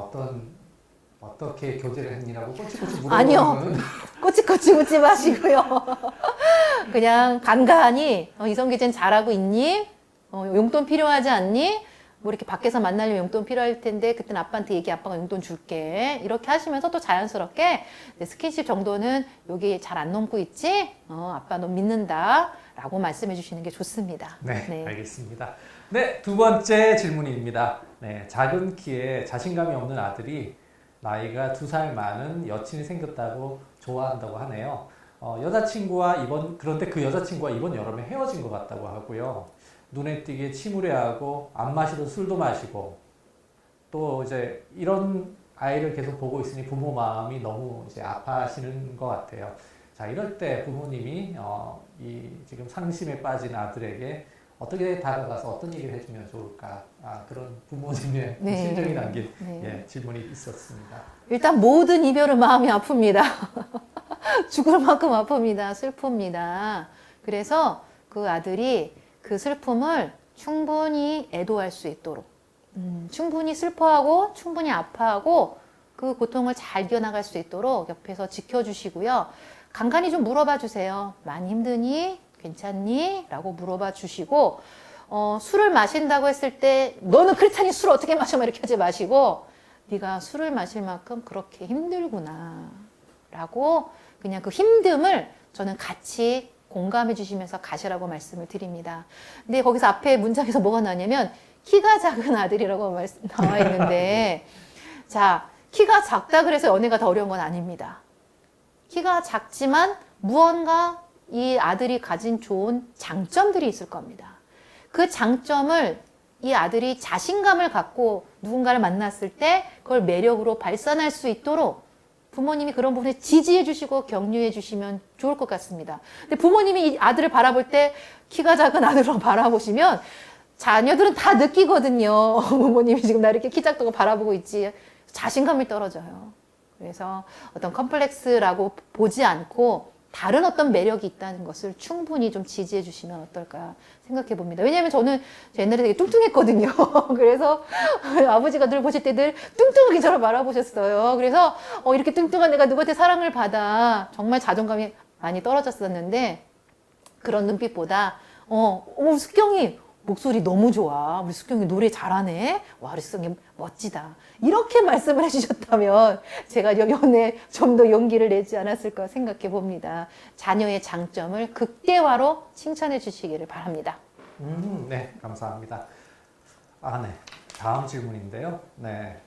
어떻게 교제를 했니라고 꼬치꼬치 물어보는 아니요. 꼬치꼬치 묻지 마시고요. 그냥 간간히 이성교제는 잘하고 있니? 용돈 필요하지 않니? 뭐 이렇게 밖에서 만나려면 용돈 필요할 텐데 그때는 아빠한테 얘기, 아빠가 용돈 줄게. 이렇게 하시면서 또 자연스럽게 스킨십 정도는 여기 잘 안 넘고 있지? 아빠 너 믿는다. 라고 말씀해 주시는 게 좋습니다. 네, 알겠습니다. 네, 두 번째 질문입니다. 네, 작은 키에 자신감이 없는 아들이 나이가 2살 많은 여친이 생겼다고 좋아한다고 하네요. 그런데 그 여자친구와 이번 여름에 헤어진 것 같다고 하고요. 눈에 띄게 침울해하고 안 마시던 술도 마시고 또 이제 이런 아이를 계속 보고 있으니 부모 마음이 너무 이제 아파하시는 것 같아요. 자, 이럴 때 부모님이 이 지금 상심에 빠진 아들에게 어떻게 다가가서 어떤 얘기를 해주면 좋을까? 그런 부모님의 심정이 담긴 질문이 있었습니다. 일단 모든 이별은 마음이 아픕니다. 죽을 만큼 아픕니다. 슬픕니다. 그래서 그 아들이 그 슬픔을 충분히 애도할 수 있도록 충분히 슬퍼하고 충분히 아파하고 그 고통을 잘 이겨나갈 수 있도록 옆에서 지켜주시고요. 간간히 좀 물어봐 주세요. 많이 힘드니? 괜찮니? 라고 물어봐 주시고 술을 마신다고 했을 때 너는 그렇다니 술을 어떻게 마셔? 이렇게 하지 마시고 네가 술을 마실 만큼 그렇게 힘들구나 라고 그냥 그 힘듦을 저는 같이 공감해 주시면서 가시라고 말씀을 드립니다. 근데 거기서 앞에 문장에서 뭐가 나냐면 키가 작은 아들이라고 나와 있는데 자, 키가 작다 그래서 연애가 더 어려운 건 아닙니다. 키가 작지만 무언가 이 아들이 가진 좋은 장점들이 있을 겁니다. 그 장점을 이 아들이 자신감을 갖고 누군가를 만났을 때 그걸 매력으로 발산할 수 있도록 부모님이 그런 부분에 지지해 주시고 격려해 주시면 좋을 것 같습니다. 근데 부모님이 이 아들을 바라볼 때 키가 작은 아들로 바라보시면 자녀들은 다 느끼거든요. 부모님이 지금 나 이렇게 키 작다고 바라보고 있지. 자신감이 떨어져요. 그래서 어떤 컴플렉스라고 보지 않고 다른 어떤 매력이 있다는 것을 충분히 좀 지지해 주시면 어떨까 생각해 봅니다. 왜냐하면 저는 옛날에 되게 뚱뚱했거든요. 그래서 아버지가 늘 보실 때 늘 뚱뚱하게 저를 바라보셨어요. 그래서 이렇게 뚱뚱한 내가 누구한테 사랑을 받아 정말 자존감이 많이 떨어졌었는데 그런 눈빛보다 숙경이 목소리 너무 좋아. 우리 숙경이 노래 잘하네. 와, 우리 숙경이 멋지다. 이렇게 말씀을 해주셨다면 제가 연애에 좀 더 용기를 내지 않았을까 생각해 봅니다. 자녀의 장점을 극대화로 칭찬해 주시기를 바랍니다. 네, 감사합니다. 네. 다음 질문인데요. 네.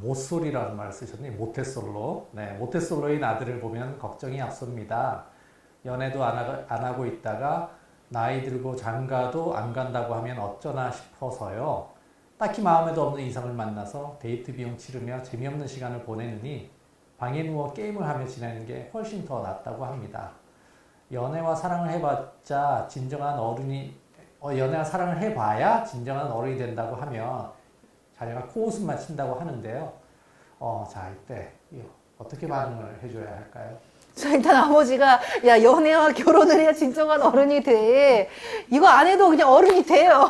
모쏠이라는 말을 쓰셨네. 모태솔로. 네, 모태솔로인 아들을 보면 걱정이 앞섭니다. 연애도 안 하고 있다가 나이 들고 장가도 안 간다고 하면 어쩌나 싶어서요. 딱히 마음에도 없는 이성을 만나서 데이트 비용 치르며 재미없는 시간을 보내느니 방에 누워 게임을 하며 지내는 게 훨씬 더 낫다고 합니다. 연애와 사랑을 해봐야 진정한 어른이 된다고 하면 자녀가 코웃음만 친다고 하는데요. 자, 이때 어떻게 반응을 해줘야 할까요? 일단 아버지가 연애와 결혼을 해야 진정한 어른이 돼. 이거 안 해도 그냥 어른이 돼요.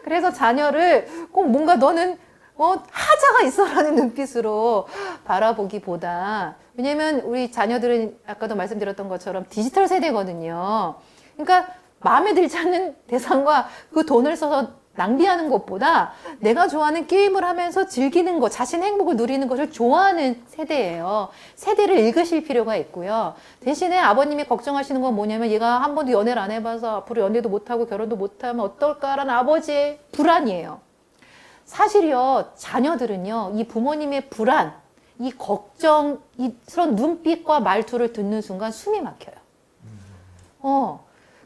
그래서 자녀를 꼭 뭔가 너는 하자가 있어라는 눈빛으로 바라보기보다, 왜냐면 우리 자녀들은 아까도 말씀드렸던 것처럼 디지털 세대거든요. 그러니까 마음에 들지 않는 대상과 그 돈을 써서 낭비하는 것보다 내가 좋아하는 게임을 하면서 즐기는 것, 자신의 행복을 누리는 것을 좋아하는 세대예요. 세대를 읽으실 필요가 있고요. 대신에 아버님이 걱정하시는 건 뭐냐면 얘가 한 번도 연애를 안 해봐서 앞으로 연애도 못하고 결혼도 못하면 어떨까라는 아버지의 불안이에요. 사실요, 자녀들은요, 이 부모님의 불안, 이 걱정스러운 눈빛과 말투를 듣는 순간 숨이 막혀요.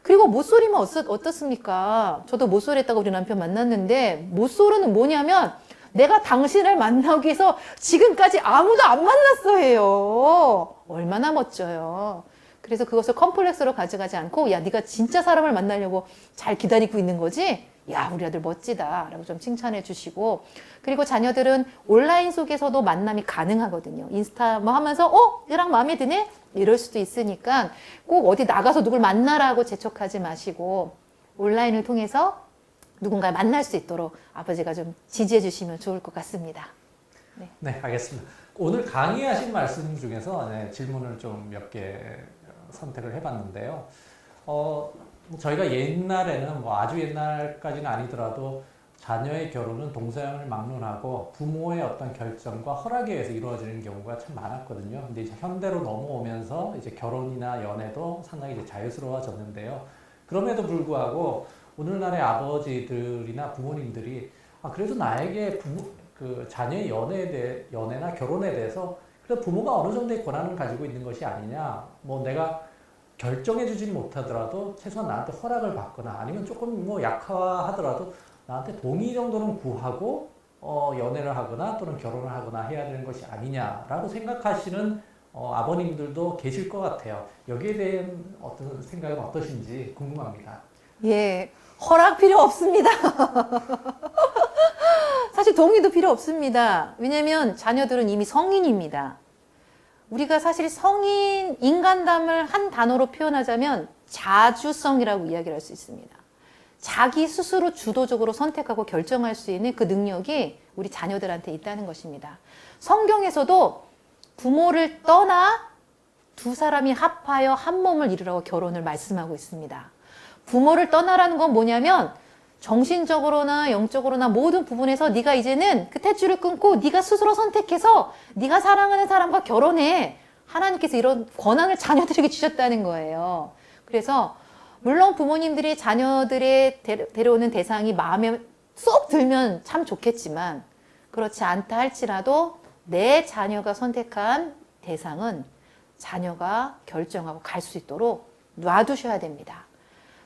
그리고 모쏠이면 어떻습니까? 저도 모쏠했다고 우리 남편 만났는데, 모쏠은 뭐냐면 내가 당신을 만나기 위해서 지금까지 아무도 안 만났어 해요. 얼마나 멋져요. 그래서 그것을 컴플렉스로 가져가지 않고, 야, 네가 진짜 사람을 만나려고 잘 기다리고 있는 거지? 야, 우리 아들 멋지다 라고 좀 칭찬해 주시고, 그리고 자녀들은 온라인 속에서도 만남이 가능하거든요. 인스타 뭐 하면서 얘랑 마음에 드네? 이럴 수도 있으니까 꼭 어디 나가서 누굴 만나라고 재촉하지 마시고 온라인을 통해서 누군가를 만날 수 있도록 아버지가 좀 지지해 주시면 좋을 것 같습니다. 네, 알겠습니다. 오늘 강의하신 말씀 중에서 질문을 좀 몇 개 선택을 해봤는데요. 저희가 옛날에는 아주 옛날까지는 아니더라도 자녀의 결혼은 동서양을 막론하고 부모의 어떤 결정과 허락에 의해서 이루어지는 경우가 참 많았거든요. 근데 이제 현대로 넘어오면서 이제 결혼이나 연애도 상당히 이제 자유스러워졌는데요. 그럼에도 불구하고 오늘날의 아버지들이나 부모님들이 그래도 나에게 자녀의 연애나 결혼에 대해서 그래도 부모가 어느 정도의 권한을 가지고 있는 것이 아니냐. 내가 결정해주지는 못하더라도 최소한 나한테 허락을 받거나 아니면 조금 약화하더라도 나한테 동의 정도는 구하고 연애를 하거나 또는 결혼을 하거나 해야 되는 것이 아니냐라고 생각하시는 아버님들도 계실 것 같아요. 여기에 대한 어떤 생각은 어떠신지 궁금합니다. 예, 허락 필요 없습니다. 사실 동의도 필요 없습니다. 왜냐하면 자녀들은 이미 성인입니다. 우리가 사실 성인 인간담을 한 단어로 표현하자면 자주성이라고 이야기를 할 수 있습니다. 자기 스스로 주도적으로 선택하고 결정할 수 있는 그 능력이 우리 자녀들한테 있다는 것입니다. 성경에서도 부모를 떠나 두 사람이 합하여 한 몸을 이루라고 결혼을 말씀하고 있습니다. 부모를 떠나라는 건 뭐냐면 정신적으로나 영적으로나 모든 부분에서 네가 이제는 그 탯줄을 끊고 네가 스스로 선택해서 네가 사랑하는 사람과 결혼해. 하나님께서 이런 권한을 자녀들에게 주셨다는 거예요. 그래서 물론 부모님들이 자녀들의 데려오는 대상이 마음에 쏙 들면 참 좋겠지만 그렇지 않다 할지라도 내 자녀가 선택한 대상은 자녀가 결정하고 갈 수 있도록 놔두셔야 됩니다.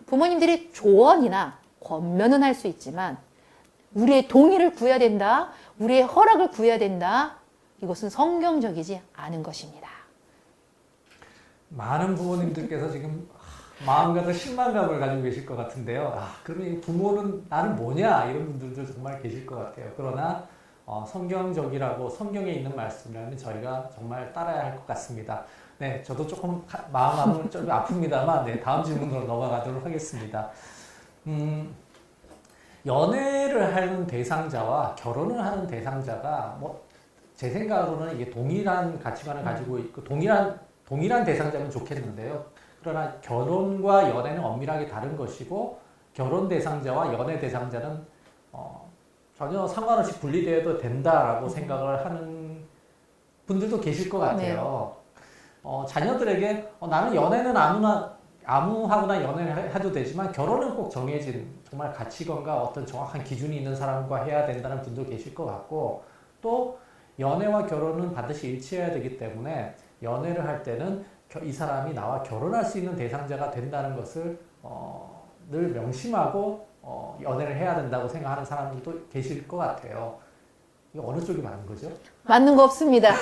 부모님들이 조언이나 권면은 할 수 있지만 우리의 동의를 구해야 된다, 우리의 허락을 구해야 된다, 이것은 성경적이지 않은 것입니다. 많은 부모님들께서 지금 마음가짐 실망감을 가지고 계실 것 같은데요. 아, 그러면 이 부모는 나는 뭐냐 이런 분들도 정말 계실 것 같아요. 그러나 성경적이라고 성경에 있는 말씀이라면 저희가 정말 따라야 할 것 같습니다. 네, 저도 조금 마음은 좀 아픕니다만, 네, 다음 질문으로 넘어가도록 하겠습니다. 연애를 하는 대상자와 결혼을 하는 대상자가 뭐 제 생각으로는 이게 동일한 가치관을 가지고 있고 동일한 대상자면 좋겠는데요. 그러나 결혼과 연애는 엄밀하게 다른 것이고 결혼 대상자와 연애 대상자는 전혀 상관없이 분리되어도 된다라고 생각을 하는 분들도 계실 것 같아요. 자녀들에게 나는 연애는 아무하고나 연애를 해도 되지만 결혼은 꼭 정해진 정말 가치관과 어떤 정확한 기준이 있는 사람과 해야 된다는 분도 계실 것 같고, 또 연애와 결혼은 반드시 일치해야 되기 때문에 연애를 할 때는 이 사람이 나와 결혼할 수 있는 대상자가 된다는 것을 늘 명심하고 연애를 해야 된다고 생각하는 사람들도 계실 것 같아요. 이거 어느 쪽이 맞는 거죠? 맞는 거 없습니다.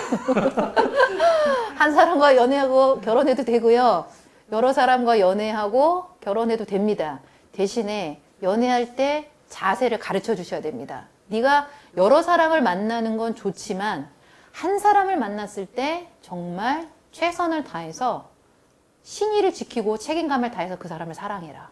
한 사람과 연애하고 결혼해도 되고요. 여러 사람과 연애하고 결혼해도 됩니다. 대신에 연애할 때 자세를 가르쳐 주셔야 됩니다. 네가 여러 사람을 만나는 건 좋지만 한 사람을 만났을 때 정말 최선을 다해서 신의를 지키고 책임감을 다해서 그 사람을 사랑해라.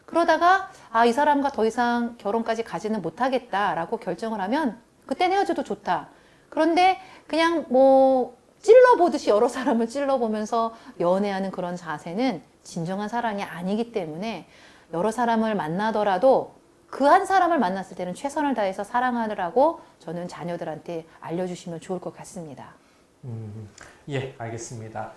그러다가 이 사람과 더 이상 결혼까지 가지는 못하겠다라고 결정을 하면 그땐 헤어져도 좋다. 그런데 그냥 뭐 찔러보듯이 여러 사람을 찔러보면서 연애하는 그런 자세는 진정한 사랑이 아니기 때문에 여러 사람을 만나더라도 그 한 사람을 만났을 때는 최선을 다해서 사랑하느라고 저는 자녀들한테 알려주시면 좋을 것 같습니다. 예, 알겠습니다.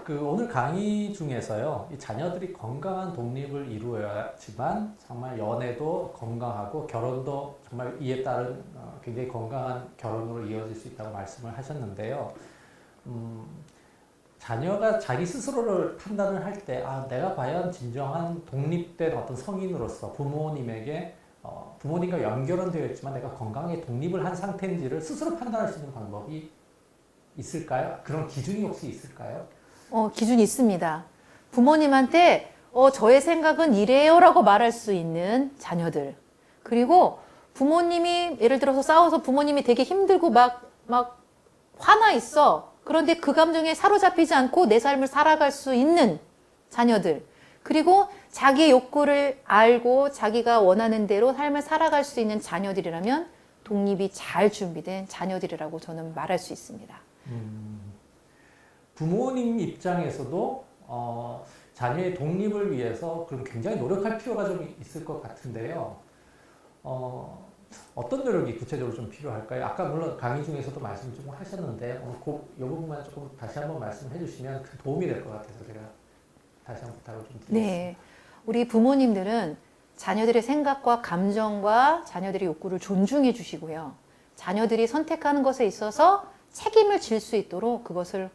오늘 강의 중에서요, 이 자녀들이 건강한 독립을 이루어야지만 정말 연애도 건강하고 결혼도 정말 이에 따른 굉장히 건강한 결혼으로 이어질 수 있다고 말씀을 하셨는데요. 자녀가 자기 스스로를 판단을 할 때, 내가 과연 진정한 독립된 어떤 성인으로서 부모님에게, 부모님과 연결은 되어 있지만 내가 건강하게 독립을 한 상태인지를 스스로 판단할 수 있는 방법이 있을까요? 그런 기준이 혹시 있을까요? 기준이 있습니다. 부모님한테 저의 생각은 이래요라고 말할 수 있는 자녀들. 그리고 부모님이 예를 들어서 싸워서 부모님이 되게 힘들고 막 화나 있어. 그런데 그 감정에 사로잡히지 않고 내 삶을 살아갈 수 있는 자녀들. 그리고 자기의 욕구를 알고 자기가 원하는 대로 삶을 살아갈 수 있는 자녀들이라면 독립이 잘 준비된 자녀들이라고 저는 말할 수 있습니다. 부모님 입장에서도 자녀의 독립을 위해서 그럼 굉장히 노력할 필요가 좀 있을 것 같은데요. 어떤 노력이 구체적으로 좀 필요할까요? 아까 물론 강의 중에서도 말씀 좀 하셨는데 이 부분만 조금 다시 한번 말씀해 주시면 큰 도움이 될 것 같아서 제가 다시 한번 부탁을 좀 드리겠습니다. 네, 우리 부모님들은 자녀들의 생각과 감정과 자녀들의 욕구를 존중해 주시고요. 자녀들이 선택하는 것에 있어서 책임을 질 수 있도록 그것을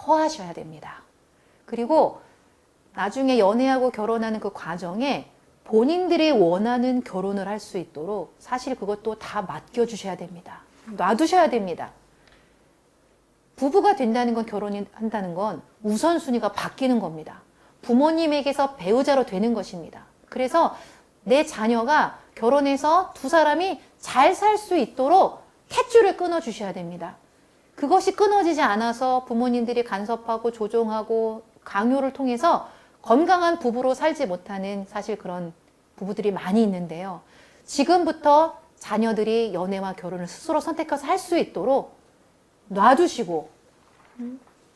허하셔야 됩니다. 그리고 나중에 연애하고 결혼하는 그 과정에 본인들이 원하는 결혼을 할 수 있도록 사실 그것도 다 맡겨주셔야 됩니다. 놔두셔야 됩니다. 부부가 된다는 건, 결혼이 한다는 건 우선순위가 바뀌는 겁니다. 부모님에게서 배우자로 되는 것입니다. 그래서 내 자녀가 결혼해서 두 사람이 잘 살 수 있도록 탯줄을 끊어주셔야 됩니다. 그것이 끊어지지 않아서 부모님들이 간섭하고 조종하고 강요를 통해서 건강한 부부로 살지 못하는 사실 그런 부부들이 많이 있는데요. 지금부터 자녀들이 연애와 결혼을 스스로 선택해서 할 수 있도록 놔두시고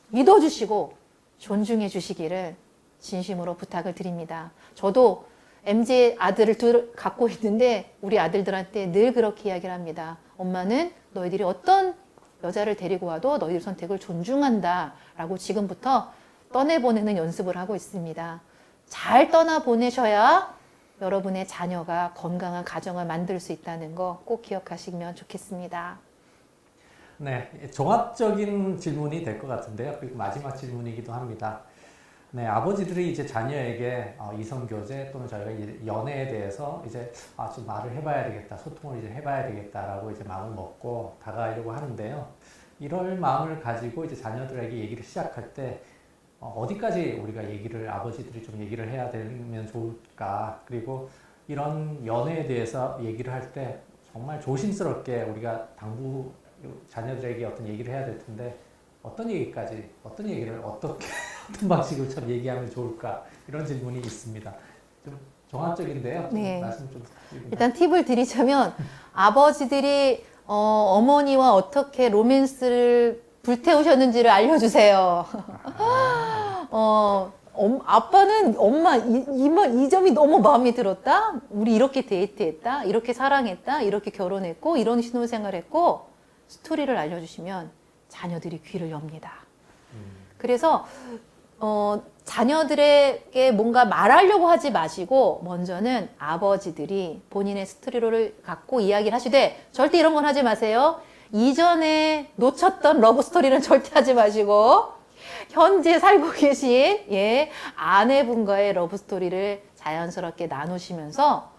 믿어주시고 존중해 주시기를 진심으로 부탁을 드립니다. 저도 MZ 아들을 갖고 있는데 우리 아들들한테 늘 그렇게 이야기를 합니다. 엄마는 너희들이 어떤 여자를 데리고 와도 너희들 선택을 존중한다 라고 지금부터 떠내보내는 연습을 하고 있습니다. 잘 떠나보내셔야 여러분의 자녀가 건강한 가정을 만들 수 있다는 거 꼭 기억하시면 좋겠습니다. 네, 종합적인 질문이 될 것 같은데요. 그리고 마지막 질문이기도 합니다. 네, 아버지들이 이제 자녀에게 이성교제 또는 저희가 연애에 대해서 이제 좀 말을 해봐야 되겠다, 소통을 이제 해봐야 되겠다라고 이제 마음을 먹고 다가가려고 하는데요. 이럴 마음을 가지고 이제 자녀들에게 얘기를 시작할 때 어디까지 우리가 아버지들이 좀 얘기를 해야 되면 좋을까? 그리고 이런 연애에 대해서 얘기를 할 때 정말 조심스럽게 우리가 자녀들에게 어떤 얘기를 해야 될 텐데 어떤 얘기를 어떻게 어떤 방식으로 참 얘기하면 좋을까? 이런 질문이 있습니다. 좀 종합적인데요. 네. 말씀 좀 부탁드립니다. 일단 팁을 드리자면 아버지들이 어머니와 어떻게 로맨스를 불태우셨는지를 알려주세요. 아빠는 엄마 이 점이 너무 마음에 들었다. 우리 이렇게 데이트했다. 이렇게 사랑했다. 이렇게 결혼했고 이런 신혼생활했고 스토리를 알려주시면 자녀들이 귀를 엽니다. 그래서 자녀들에게 뭔가 말하려고 하지 마시고 먼저는 아버지들이 본인의 스토리를 갖고 이야기를 하시되 절대 이런 건 하지 마세요. 이전에 놓쳤던 러브 스토리는 절대 하지 마시고 현재 살고 계신 아내분과의 러브 스토리를 자연스럽게 나누시면서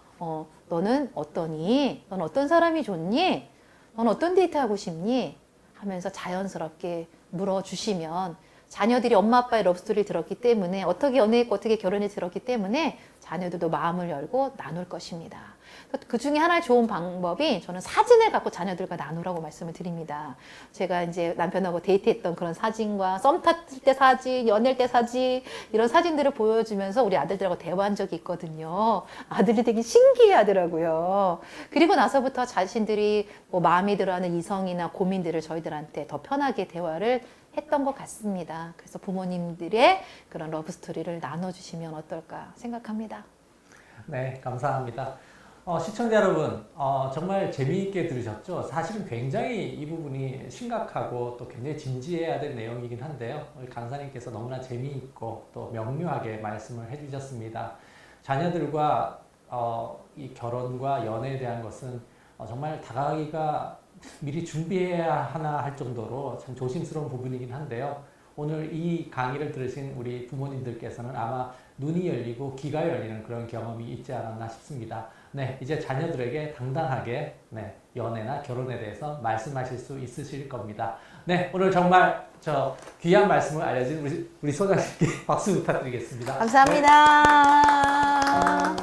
너는 어떠니? 넌 어떤 사람이 좋니? 넌 어떤 데이트 하고 싶니? 하면서 자연스럽게 물어주시면 자녀들이 엄마 아빠의 러브스토리를 들었기 때문에 어떻게 연애했고 어떻게 결혼해 들었기 때문에 자녀들도 마음을 열고 나눌 것입니다. 그 중에 하나의 좋은 방법이 저는 사진을 갖고 자녀들과 나누라고 말씀을 드립니다. 제가 이제 남편하고 데이트했던 그런 사진과 썸 탔을 때 사진, 연애할 때 사진 이런 사진들을 보여주면서 우리 아들들하고 대화한 적이 있거든요. 아들이 되게 신기해 하더라고요. 그리고 나서부터 자신들이 뭐 마음에 들어하는 이성이나 고민들을 저희들한테 더 편하게 대화를 했던 것 같습니다. 그래서 부모님들의 그런 러브스토리를 나눠주시면 어떨까 생각합니다. 네, 감사합니다. 시청자 여러분, 정말 재미있게 들으셨죠? 사실은 굉장히 이 부분이 심각하고 또 굉장히 진지해야 될 내용이긴 한데요. 우리 강사님께서 너무나 재미있고 또 명료하게 말씀을 해주셨습니다. 자녀들과 이 결혼과 연애에 대한 것은 정말 다가가기가 미리 준비해야 하나 할 정도로 참 조심스러운 부분이긴 한데요. 오늘 이 강의를 들으신 우리 부모님들께서는 아마 눈이 열리고 귀가 열리는 그런 경험이 있지 않았나 싶습니다. 네, 이제 자녀들에게 당당하게 연애나 결혼에 대해서 말씀하실 수 있으실 겁니다. 네, 오늘 정말 귀한 말씀을 알려준 우리 소장님께 박수 부탁드리겠습니다. 감사합니다. 네.